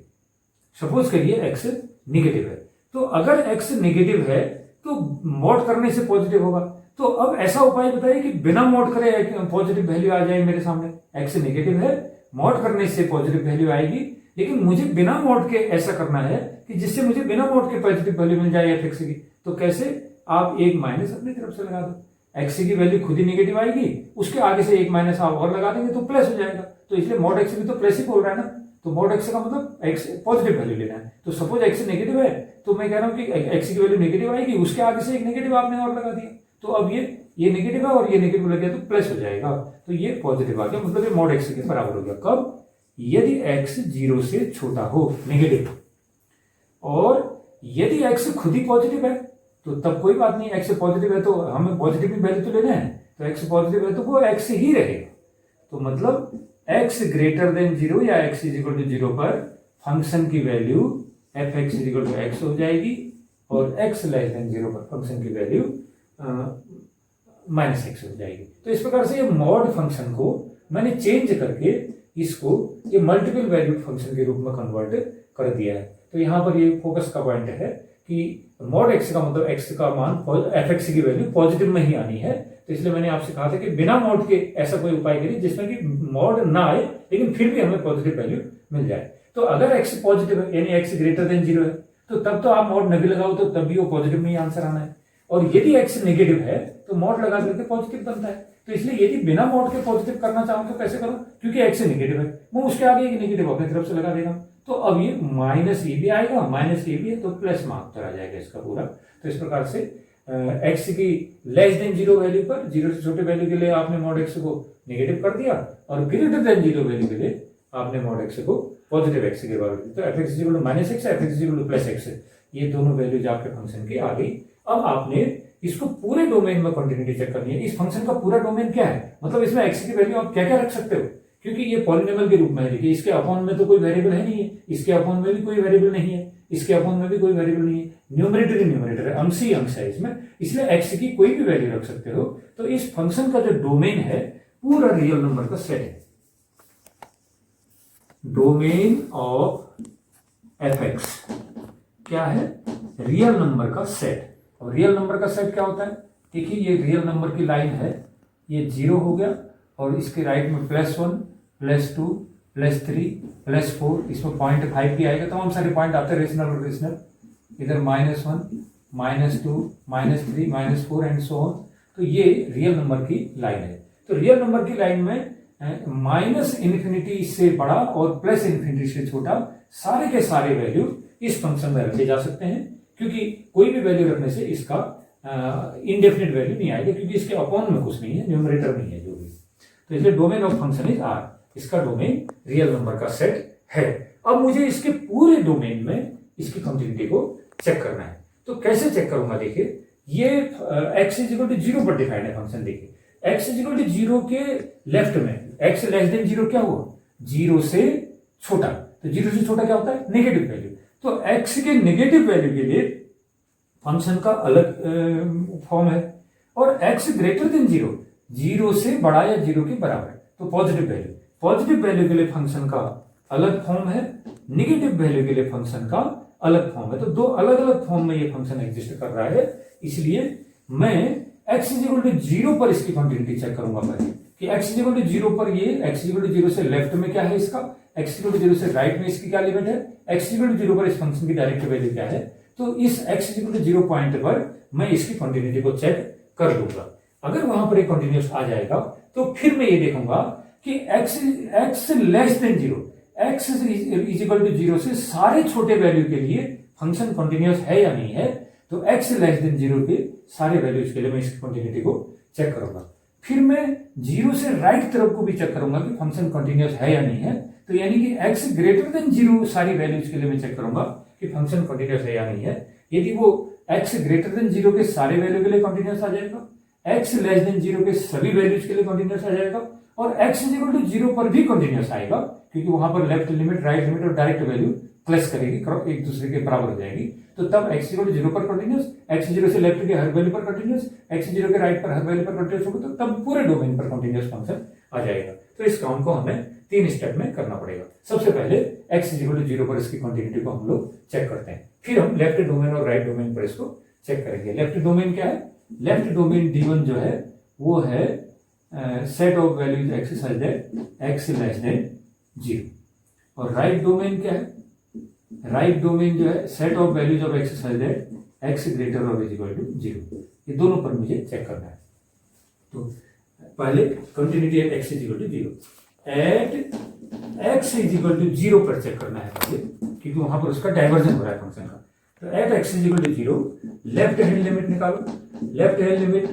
[SPEAKER 1] सपोज करिए x नेगेटिव है, तो अगर x नेगेटिव है तो मॉड करने से पॉजिटिव होगा। तो अब ऐसा उपाय बताइए कि बिना मॉड करे पॉजिटिव वैल्यू आ जाए मेरे सामने। x नेगेटिव है, मॉड करने से पॉजिटिव वैल्यू आएगी, लेकिन मुझे बिना मॉड के ऐसा करना है कि जिससे मुझे बिना मॉड के पॉजिटिव वैल्यू मिल जाए f की। तो कैसे? आप एक माइनस अपनी तरफ से लगा दो, x की वैल्यू खुद ही नेगेटिव आएगी, उसके आगे से एक माइनस आप और लगा देंगे तो प्लस हो जाएगा। तो इसलिए मॉड x भी तो प्लस ही बोल रहा है ना, तो मॉड x का मतलब x पॉजिटिव वैल्यू लेना है। तो सपोज x नेगेटिव है तो मैं कह रहा हूं कि x की वैल्यू नेगेटिव आएगी, उसके आगे से एक नेगेटिव आपने और लगा दिया, तो अब ये नेगेटिव है और ये नेगेटिव लग गया तो प्लस हो जाएगा, तो ये पॉजिटिव आ गया, मतलब ये मॉड x के बराबर हो गया। कब? यदि x 0 से छोटा हो, नेगेटिव। और यदि x खुद ही पॉजिटिव है तो तब कोई बात नहीं, x पॉजिटिव है तो हमें पॉजिटिव की वैल्यू तो लेना है, तो x पॉजिटिव है तो वो x ही रहेगा। तो मतलब x ग्रेटर देन 0 या x = 0 पर फंक्शन की वैल्यू f(x) = x हो जाएगी और x लेस देन 0 पर फंक्शन की वैल्यू -x हो जाएगी। तो इस प्रकार से ये मॉड फंक्शन को मैंने चेंज करके इसको ये मल्टीपल वैल्यूड फंक्शन के रूप में कन्वर्ट कर दिया है। तो यहां पर ये फोकस का पॉइंट है कि मॉड x का मतलब x का मान f(x) की वैल्यू पॉजिटिव में ही आनी है। तो इसलिए मैंने आपसे कहा था कि बिना मॉड के ऐसा कोई उपाय करिए जिसमें कि मॉड ना आए लेकिन फिर भी हमें पॉजिटिव वैल्यू मिल जाए। तो अगर x पॉजिटिव है यानी x ग्रेटर देन 0 है तो तब तो आप मॉड नहीं लगाओ तो तब भी वो पॉजिटिव में ही आंसर आना है, और यदि x नेगेटिव है तो मॉड लगा करके पॉजिटिव बनता है। तो इसलिए यदि बिना मॉड के पॉजिटिव करना चाहूं तो कैसे करूं? क्योंकि x नेगेटिव है, मैं उसके आगे एक नेगेटिव अपनी तरफ से लगा देगा, तो अब ये -e भी आएगा, -e भी है तो प्लस में उत्तर आ जाएगा इसका पूरा। तो इस प्रकार से x की लेस देन 0 वैल्यू पर, 0 से छोटे वैल्यू के लिए आपने मॉड x को नेगेटिव कर दिया और ग्रेटर देन 0 वैल्यू के लिए आपने मॉड x को पॉजिटिव x के बराबर दिया। तो f(x) = -x, f(x) = +x, ये दोनों वैल्यूज आपके फंक्शन की आ गई। अब आपने इसको पूरे डोमेन में कंटिन्यूटी चेक करनी है। इस फंक्शन का पूरा डोमेन क्या है, मतलब इसमें x की वैल्यू आप क्या क्या रख सकते हो, क्योंकि ये पॉलिनोमियल के रूप में है। देखिए, इसके अपॉन में तो कोई वेरिएबल है नहीं है, इसके अपॉन में भी कोई वेरिएबल नहीं है, इसके अपॉन में भी कोई वेरिएबल नहीं है, न्यूमरेटर है, अंश ही अंश है इसमें, इसलिए x की कोई भी वैल्यू रख सकते हो। तो इस फंक्शन का जो डोमेन है पूरा रियल नंबर का सेट है, डोमेन ऑफ f(x) क्या है? रियल नंबर का सेट। और रियल नंबर का सेट क्या होता है? देखिए, ये रियल नंबर की लाइन है, ये 0 हो गया और इसके राइट में +1, +2, +3, +4, इसमें 0.5 भी आएगा, तमाम सारे पॉइंट आते हैं रेशनल और रेशनल, इधर -1, -2, -3, -4 एंड सो ऑन। तो ये रियल नंबर की लाइन है। तो रियल नंबर की लाइन में -∞ से बड़ा और +∞ से छोटा सारे के सारे वैल्यू इस फंक्शन में रखे जा सकते हैं, क्योंकि कोई भी वैल्यू रखने से इसका इंडेफिनिट वैल्यू नहीं आएगा, क्योंकि इसके अपॉन में कुछ नहीं है, न्यूमरेटर नहीं है जो भी। तो इसलिए domain of function is R, इसका डोमेन रियल नंबर का सेट है। अब मुझे इसके पूरे डोमेन में इसकी कंटिन्यूटी को चेक करना है। तो कैसे चेक करूंगा? देखिए, ये x = 0 पर डिफाइंड है फंक्शन। देखिए, x = 0 के लेफ्ट में x लेस देन 0 क्या हुआ? 0 से छोटा। तो 0 से छोटा क्या होता है? Negative value. तो x के नेगेटिव वैल्यू के लिए फंक्शन का अलग फॉर्म है, और x ग्रेटर देन 0, 0 से बड़ा या 0 के बराबर, तो पॉजिटिव वैल्यू के लिए फंक्शन का अलग फॉर्म है, नेगेटिव वैल्यू के लिए फंक्शन का अलग फॉर्म है। तो दो अलग अलग फॉर्म में ये फंक्शन एग्जिस्ट कर रहा है। इसलिए मैं x = 0 पर इसकी कंटिन्यूटी चेक करूंगा पहले कि x = 0 पर ये x = 0 से लेफ्ट में क्या है इसका, x = 0 से राइट में इसकी क्या लिमिट है, x = 0 पर इस फंक्शन की डायरेक्ट वैल्यू क्या है। तो इस x = 0 पॉइंट पर मैं इसकी कंटिन्यूटी को चेक कर लूंगा। अगर वहां पर एक कंटिन्यूस आ जाएगा तो फिर मैं ये देखूंगा कि x लेस देन 0, x = 0 से सारे छोटे वैल्यू के लिए फंक्शन कंटिन्यूस है या नहीं है। तो x लेस देन 0 के सारे वैल्यूज के लिए मैं इसकी कंटिन्यूटी को चेक करूंगा। फिर मैं 0 से राइट तरफ को भी चेक करूंगा कि फंक्शन कंटिन्यूस है या नहीं है। तो यानी कि x ग्रेटर देन 0 सारी वैल्यूज के लिए मैं चेक करूंगा कि फंक्शन कंटिन्यूस है या नहीं है। यदि वो एक्स ग्रेटर देन जीरो के सारे वैल्यू के लिए कॉन्टिन्यूस आ जाएगा, एक्स लेस देन जीरो के सभी वैल्यूज के लिए कॉन्टिन्यूस आ जाएगा, और x is equal to zero पर भी कॉन्टिन्यूस आएगा, क्योंकि वहां पर लेफ्ट लिमिट, राइट लिमिट और डायरेक्ट वैल्यू प्लस करेगी, एक दूसरे के बराबर हो जाएगी। तो तब एक्स इक्वल टू जीरो पर कॉन्टिन्यूस, एक्स जीरो से लेफ्ट के हर वैल्यू पर कॉन्टिन्यूस, एक्स जीरो के राइट पर हर वैल्यू पर कॉन्टिन्यूस होगा, तो तब पूरे डोमेन पर कॉन्टिन्यूस फंक्शन आ जाएगा। तो इस काम को हमें 3 स्टेप में करना पड़ेगा। सबसे पहले एक्स इक्वल टू जीरो पर इसकी क्वांटिटी को हम लोग चेक करते हैं, फिर हम लेफ्ट डोमेन और राइट डोमेन पर इसको चेक करेंगे। लेफ्ट डोमेन क्या है? लेफ्ट डोमेन D1 जो है वो है set of values x such that x less than zero, और राइट डोमेन क्या है? राइट डोमेन जो है set of values of x such that x greater और इज इक्वल टू जीरो। ये दोनों पर मुझे चेक करना है। तो पहले continuity at x is equal to zero, at x is equal to zero पर चेक करना है मुझे, क्योंकि वहां पर उसका डाइवर्जन हो रहा है फंक्शन का। तो at x is equal to zero, left hand limit निकालो। Left hand limit,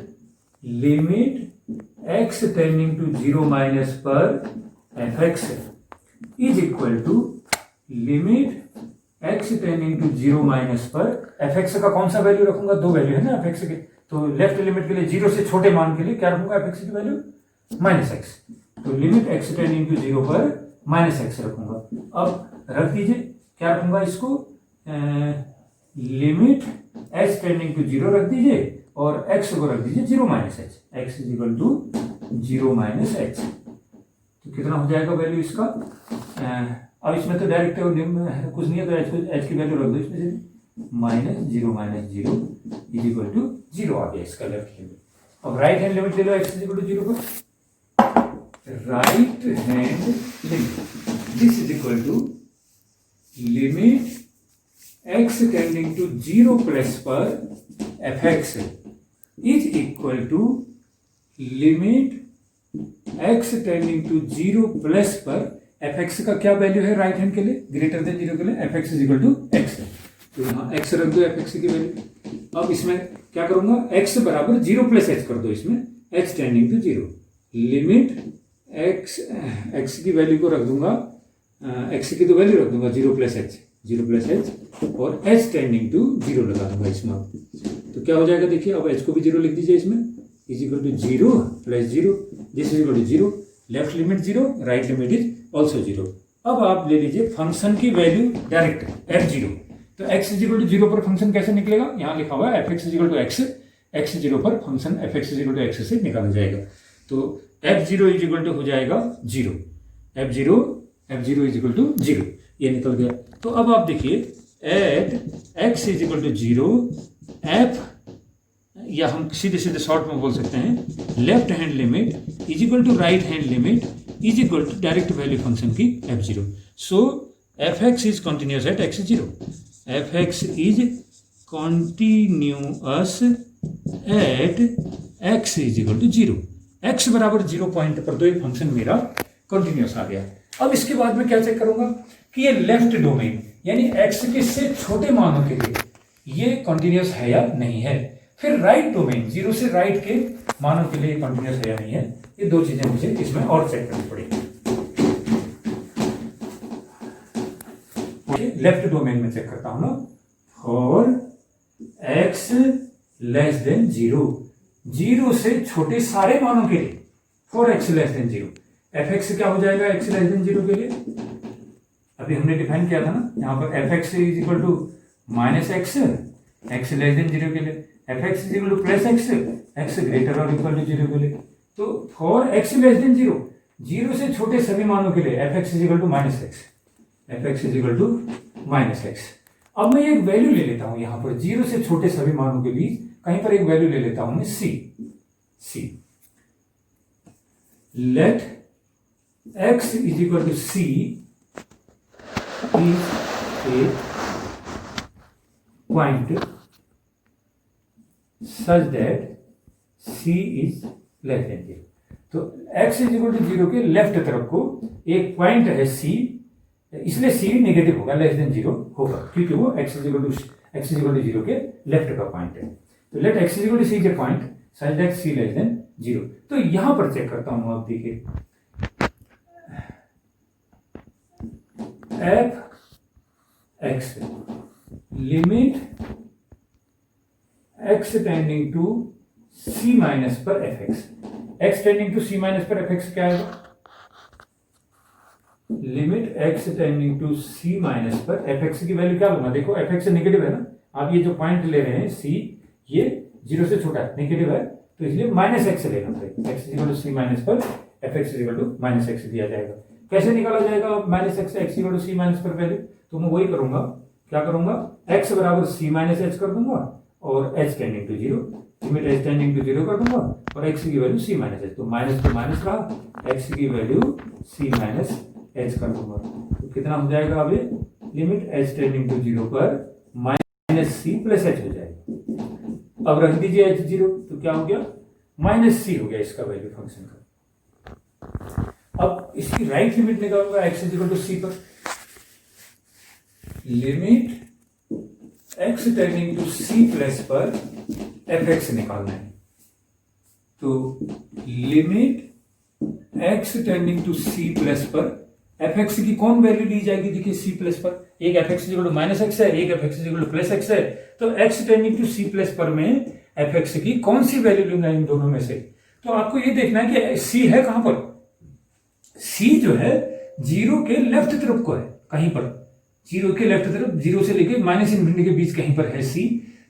[SPEAKER 1] limit x tending to zero minus पर f x is equal to limit x tending to zero minus पर f x का कौन सा value रखूंगा? 2 value है ना F x के, तो लेफ्ट लिमिट के लिए जीरो से छोटे मान के लिए क्या रखूंगा? एफ एक्स की वैल्यू माइनस एक्स, तो limit x tending to zero पर माइनस एक्स रखूंगा। अब रख दीजिए, क्या रखूंगा इसको? Limit h tending to zero रख दीजिए, और एक्स को रख दीजिए zero minus h, x is equal to zero minus h. तो कितना हो जाएगा वैल्यू इसका? अब इसमें तो डायरेक्ट कुछ नहीं है, तो एच की वैल्यू रख दो इसमें से, minus zero is equal to zero आ गया इसका लेफ्ट लिमिट। अब राइट हैंड लिमिट ले लो x is equal to zero पर, right hand limit this is equal to limit x tending to zero plus पर f x is equal to limit x tending to zero plus पर f x का क्या value है right hand के लिए? Greater than zero के लिए f x is equal to x, तो यहाँ एक्स रख दो एफ एक्स की वैल्यू। अब इसमें क्या करूंगा? एक्स बराबर जीरो प्लस एच कर दो, इसमें h tending to zero, limit x की वैल्यू को रख दूंगा, एक्स की तो वैल्यू रख दूंगा जीरो प्लस एच, और एच टेंडिंग टू जीरो लगा दूंगा इसमें। तो क्या हो जाएगा देखिए, अब एच को भी जीरो लिख दीजिए इसमें, is equal to zero plus zero, this is equal to zero, left limit zero, right limit is also zero. अब आप ले लीजिए फंक्शन की वैल्यू डायरेक्ट एफ जीरो, तो x is equal to zero पर फंक्शन कैसे निकलेगा? यहाँ लिखा हुआ है f x is equal to x, x zero पर function f x is equal to x से निकाला जाएगा। तो f zero is equal to हो जाएगा zero, f zero is equal to zero, ये निकल गया। तो अब आप देखिए at x is equal to zero, f, या हम सीधे सीधे शॉर्ट में बोल सकते हैं left hand limit is equal to right hand limit is equal to direct value function की f zero. So f x is continuous at x zero, f x is continuous at x is equal to zero, x बराबर zero point पर तो ये function मेरा continuous आ गया। अब इसके बाद में क्या चेक करूंगा कि ये लेफ्ट डोमेन यानी एक्स के से छोटे मानों के लिए ये कॉन्टिन्यूस है या नहीं है। फिर राइट डोमेन जीरो से राइट के मानों के लिए कॉन्टिन्यूस है या नहीं है, ये दो चीजें मुझे इसमें और चेक करनी पड़ेगी। लेफ्ट डोमेन में चेक करता हूं ना, for x less than zero, zero से छोटे सारे मानों के लिए, for x less than zero, f x क्या हो जाएगा एक्स लेस देन जीरो के लिए? अभी हमने डिफाइन किया था ना, यहां पर f x is equal to minus x, x less than zero के लिए, f x is equal to plus x, x greater और इक्वल टू जीरो के लिए। तो for x less than zero, zero से छोटे सभी मानों के लिए f x is equal to minus x, f x is equal to minus x. अब मैं एक वैल्यू ले लेता हूं यहां पर जीरो से छोटे सभी मानों के बीच, कहीं पर एक वैल्यू ले लेता हूं मैं c, let x is equal to c is a point such that c is less than 0। तो x is equal to zero के लेफ्ट तरफ को एक पॉइंट है c, इसलिए c नेगेटिव होगा, लेस देन जीरो होगा, क्योंकि वो x is equal to zero के लेफ्ट का पॉइंट है। तो let x is equal to c के point such that c less than zero. तो यहां पर चेक करता हूं, आप देखिए f x limit x tending to c minus पर fx। x tending to c minus पर fx क्या आएगा? Limit x tending to c minus पर fx की वैल्यू क्या लूंगा? देखो fx नेगेटिव है ना, आप ये जो पॉइंट ले रहे हैं c, ये 0 से छोटा है, नेगेटिव है, तो इसलिए माइनस एक्स लेना पड़ेगा। x equal to c minus पर fx equal to minus x दिया जाएगा। कैसे निकाला जाएगा minus x equal to c minus पर वैल्यू? तो मैं वही करूंगा, क्या करूंगा, x बराबर c माइनस एच कर दूंगा और h tending to 0, limit h tending to 0 कर दूंगा और x की वैल्यू c माइनस एच, तो माइनस तो माइनस रहा, x की वैल्यू c माइनस एच कर दूंगा। तो कितना हो जाएगा? अब ये लिमिट h टेंडिंग टू 0 पर माइनस c प्लस एच हो जाएगा। अब रख दीजिए h 0, तो क्या हो गया? माइनस c हो गया इसका वैल्यू फंक्शन का। अब इसकी राइट लिमिट निकालूंगा x इक्वल टू c पर, limit x tending to c plus पर fx निकालना है। तो limit x tending to c plus पर fx की कौन वैल्यू ली जाएगी? देखिए c प्लस पर एक fx equal to minus x है, एक fx equal to plus x है, तो x tending to c plus पर में fx की कौन सी वैल्यू लूंगा इन दोनों में से? तो आपको ये देखना है कि c है कहां पर। c जो है 0 के लेफ्ट तरफ को है, कहीं पर 0 के लेफ्ट तरफ, 0 से लेके माइनस इनफिनिटी के बीच कहीं पर है c।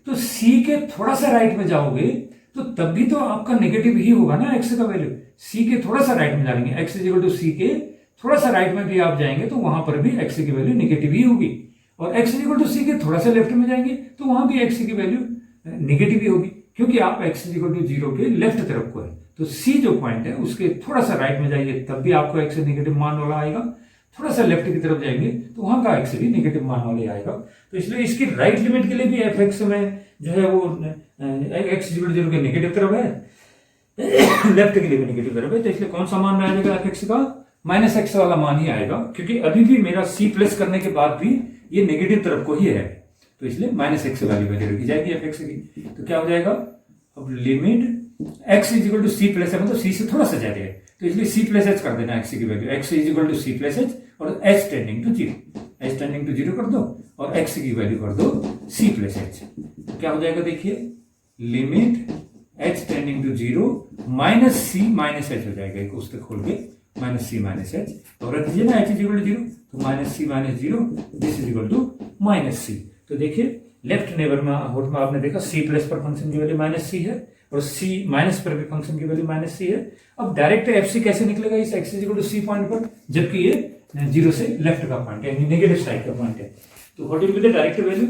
[SPEAKER 1] तो c के थोड़ा सा राइट में जाओगे तो तब भी तो आपका नेगेटिव ही होगा ना x का वैल्यू। c के थोड़ा सा राइट में जाएंगे, x इक्वल टू c के थोड़ा सा राइट में भी आप जाएंगे तो वहां पर भी x की वैल्यू नेगेटिव ही होगी, और x इक्वल टू c के थोड़ा सा लेफ्ट में जाएंगे तो वहां भी x की वैल्यू नेगेटिव ही होगी, क्योंकि आप x इक्वल टू 0 के लेफ्ट तरफ को है। तो c जो पॉइंट है उसके थोड़ा सा राइट में जाइए तब भी आपको x नेगेटिव मान वाला आएगा, थोड़ा सा लेफ्ट की तरफ जाएंगे तो वहां का x भी नेगेटिव मान वाले आएगा। तो इसलिए इसकी राइट लिमिट के लिए भी fx में जो है वो x इक्वल टू 0 के नेगेटिव तरफ है, लेफ्ट के लिए भी नेगेटिव तरफ है, तो इसलिए कौन सा मान में आ जाएगा fx का? माइनस एक्स वाला मान ही आएगा, क्योंकि अभी भी मेरा c प्लस करने के बाद भी ये नेगेटिव तरफ को ही है, तो इसलिए माइनस एक्स वैल्यू रखी जाएगी fx की। तो क्या हो जाएगा? अब limit x is equal to c plus है, मतलब c से थोड़ा सा ज्यादा है, तो इसलिए c प्लस एच कर देना x की value, x is equal to c plus h और h tending to 0, h tending to 0 कर दो और x की वैल्यू कर दो c प्लस एच। क्या हो जाएगा? देखिए limit h tending to 0 minus c minus h हो जाएगा, एक उससे खोल के माइनस सी माइनस एच, और रख दीजिए ना h इज इक्वल टू 0, तो minus c minus 0 this is equal to minus c. तो देखिए लेफ्ट नेबर में आपने देखा c प्लस पर फंक्शन की वैल्यू माइनस सी है और c माइनस पर भी फंक्शन की वैल्यू माइनस सी है। अब डायरेक्ट एफ सी कैसे निकलेगा इस x is equal to c point पर, जबकि ये 0 से लेफ्ट का पॉइंट है, नेगेटिव साइड का पॉइंट है। तो what will be the direct value?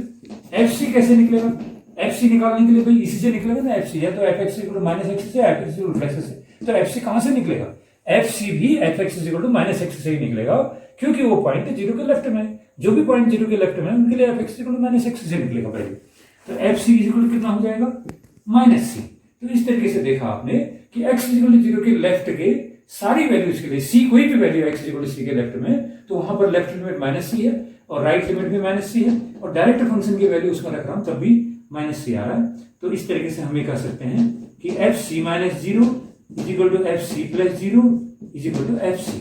[SPEAKER 1] F c कैसे निकलेगा? एफ सी निकालने के लिए भाई इसी से निकलेगा ना एफ सी, या तो f x equal to minus x से, f x equal to plus से। तो एफ सी कहां से निकलेगा? एफ सी भी f x equal to minus x से ही निकलेगा, क्योंकि वो पॉइंट 0 के लेफ्ट में है, जो भी पॉइंट 0 के लेफ्ट में है उनके लिए f x equal to minus x से निकलेगा पहले। तो एफ सी इक्वल टू कितना हो जाएगा? Minus c. तो इस तरीके से देखा आपने कि एक्स इक्वल टू 0 के लेफ्ट के सारी वैल्यूज के लिए सी, कोई भी वैल्यू एक्स इक्वल टू सी के लेफ्ट में, तो वहां पर लेफ्ट लिमिट माइनस सी है और राइट लिमिट भी माइनस सी है, और डायरेक्ट फंक्शन की वैल्यू उसमें रख रहा हूं तब भी माइनस सी आ रहा है। तो इस तरीके से हम ये कह सकते हैं कि f c minus 0 is equal to f c plus 0 is equal to f c.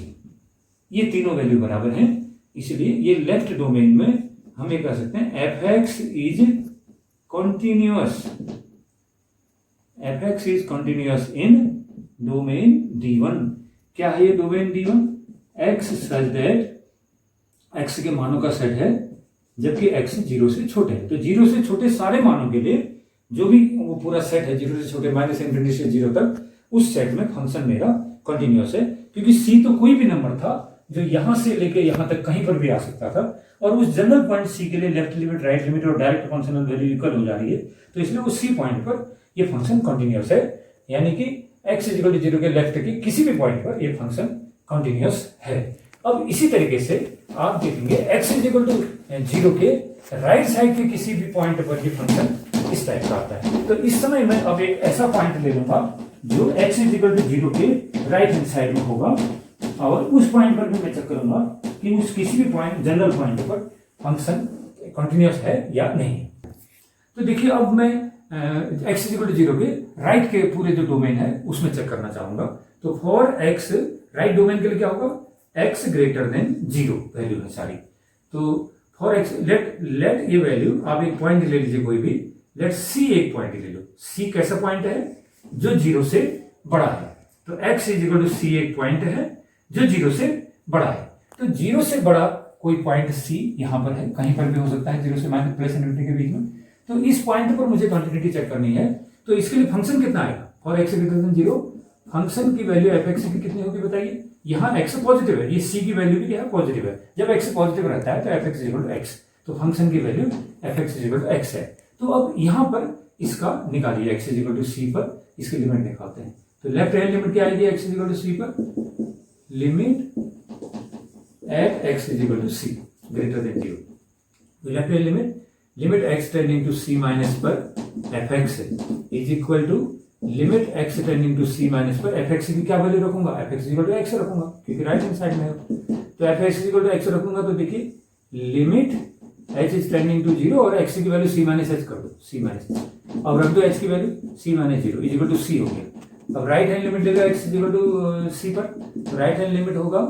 [SPEAKER 1] ये तीनों वैल्यू बराबर हैं, इसलिए ये लेफ्ट डोमेन में हम ये कह सकते हैं F x is continuous, F x is continuous in domain D1। क्या है ये domain D1? X such that x के मानों का सेट है जबकि एक्स 0 से छोटे है। तो 0 से छोटे सारे मानों के लिए जो भी वो पूरा सेट है 0 से छोटे माइनस इनफिनिटी से 0 तक, उस सेट में फंक्शन मेरा कंटिन्यूअस है, क्योंकि c तो कोई भी नंबर था जो यहां से लेके यहां तक कहीं पर भी आ सकता था, और उस जनरल पॉइंट c के लिए लेफ्ट लिमिट राइट लिमिट और डायरेक्ट फंक्शनल वैल्यू इक्वल हो जा रही है, तो इसलिए उस c पॉइंट पर ये फंक्शन कंटिन्यूअस है, यानी कि x इक्वल टू 0 के लेफ्ट के किसी भी पॉइंट पर ये फंक्शन कंटिन्यूअस है। अब इसी तरीके से आप देखेंगे x इक्वल टू 0 के राइट साइड के किसी भी पॉइंट पर ये फंक्शन इस टाइप का आता है। तो इस समय मैं अब एक ऐसा पॉइंट ले लूंगा जो x इक्वल टू 0 के राइट हैंड साइड में होगा, और उस पॉइंट पर भी मैं चेक करूंगा कि उस किसी भी पॉइंट जनरल पॉइंट पर फंक्शन कंटिन्यूअस है या नहीं। तो देखिए अब मैं x इक्वल टू 0 के राइट के पूरे जो डोमेन है उसमें चेक करना चाहूंगा। तो फॉर x राइट डोमेन के लिए क्या होगा? x ग्रेटर देन 0 वैल्यू है सारी। तो फॉर x लेट ये वैल्यू, आप एक पॉइंट ले लीजिए कोई भी, लेट सी एक पॉइंट ले लो, सी कैसा पॉइंट है जो 0 से बड़ा है, तो x इज इक्वल टू सी एक पॉइंट है जो 0 से बड़ा है। तो 0 से बड़ा कोई पॉइंट सी यहां पर है, कहीं पर भी हो सकता है 0 से माइनस प्लस इनफिनिटी के बीच में। तो इस पॉइंट पर मुझे कंटिन्यूटी चेक करनी है, तो इसके लिए फंक्शन कितना आएगा for x greater than 0, function की वैल्यू fx की कितनी होगी बताइए। यहाँ x पॉजिटिव है, ये c की वैल्यू भी क्या है पॉजिटिव है, जब x पॉजिटिव रहता है तो fx is equal to x, तो फंक्शन की value fx is equal to x है। तो अब यहाँ पर इसका निकालिए x is equal to c पर, इसकी लिमिट निकालते हैं। तो लेफ्ट हैंड लिमिट क्या आएगी x is equal to c पर, limit at x is equal to c greater than 0। तो left hand limit x tending to c minus पर fx is equal to limit x tending to c minus पर fx की क्या value रखूंगा, fx is equal to x रखूंगा क्योंकि right hand side में है। तो fx is equal to x रखूंगा, तो देखिए limit h is tending to 0 और x की वैल्यू c माइनस h कर दो, c माइनस h, अब रख दो h की value c minus 0 is equal to c हो गया। अब राइट हैंड लिमिट लेगा x is equal to c पर, तो राइट हैंड लिमिट होगा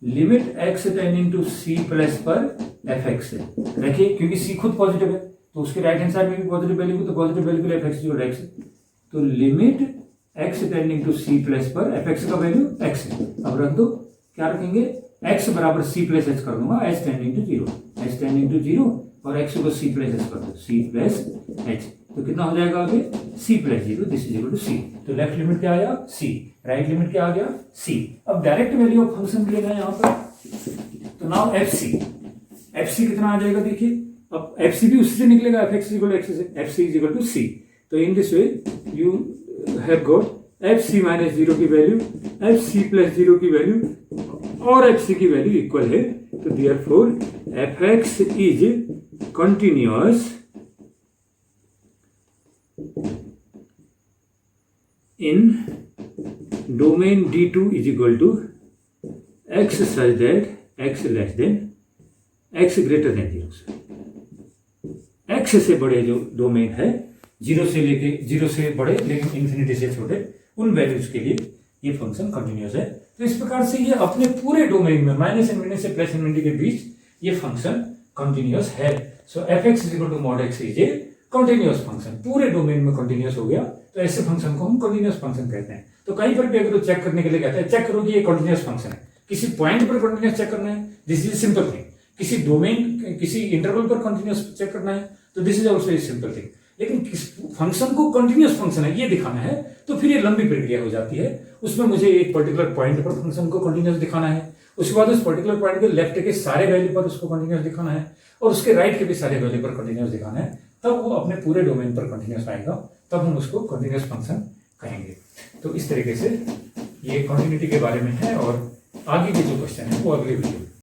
[SPEAKER 1] limit x tending to c plus पर fx है, देखिए क्योंकि c खुद पॉजिटिव है तो उसके राइट हैंड साइड में भी पॉजिटिव वैल्यू, तो पॉजिटिव वैल्यू के लिए fx इक्वल टू x, तो limit x tending to c plus पर fx का वैल्यू x है। अब रख दो, क्या रखेंगे x बराबर c प्लस h कर दूंगा, h tending to 0, h tending to 0 और x को c प्लस h कर दो, c प्लस h, तो कितना हो जाएगा आगे c plus 0, this is equal to c। तो लेफ्ट लिमिट क्या आया c, राइट लिमिट क्या आ गया c। अब डायरेक्ट वैल्यू ऑफ फंक्शन मिलेगा यहाँ पर, तो नाउ fc कितना आ जाएगा देखिए, अब fc भी उससे निकलेगा fx इक्वल टू x से, fc is equal to c। तो in this way you have got fc minus 0 की वैल्यू, fc प्लस 0 की वैल्यू और fc की वैल्यू इक्वल है, तो therefore fx is continuous in domain D2 is equal to x such that x less than x greater than 0, x से बड़े जो domain है 0 से बड़े लेकिन इन्फिनिटी से छोटे, उन वैल्यूज के लिए ये फंक्शन कंटिन्यूअस है। तो इस प्रकार से ये अपने पूरे डोमेन में माइनस इन्फिनिटी से प्लस इन्फिनिटी के बीच ये फंक्शन कंटिन्यूअस है। So fx is equal to mod x is a continuous function, पूरे डोमेन में कंटिन्यूअस हो गया, तो ऐसे फंक्शन को हम कंटिन्यूअस फंक्शन कहते हैं। तो कहीं पर भी अगर चेक करने के लिए कहते हैं चेक करो कि ये कंटिन्यूअस फंक्शन है, किसी पॉइंट पर कंटिन्यूअस चेक करना है, दिस इज सिंपल थिंग, किसी डोमेन किसी इंटरवल पर कंटिन्यूअस चेक करना है, तो this is also a simple thing. लेकिन फंक्शन को कंटिन्यूअस फंक्शन है ये दिखाना है तो फिर ये लंबी प्रक्रिया हो जाती है, उसमें मुझे एक पर्टिकुलर पॉइंट पर फंक्शन को कंटिन्यूअस दिखाना है, उसके बाद उस पर्टिकुलर पॉइंट के लेफ्ट के सारे वैल्यू पर उसको कंटिन्यूअस दिखाना है और उसके राइट के भी सारे वैल्यू पर कंटिन्यूअस दिखाना है, तब वो अपने पूरे डोमेन पर कंटिन्यूअस आएगा, तब हम उसको कंटिन्यूअस फंक्शन कहेंगे। तो इस तरीके से ये कंटिन्यूटी के बारे में है और आगे के जो क्वेश्चन है वो अगले वीडियो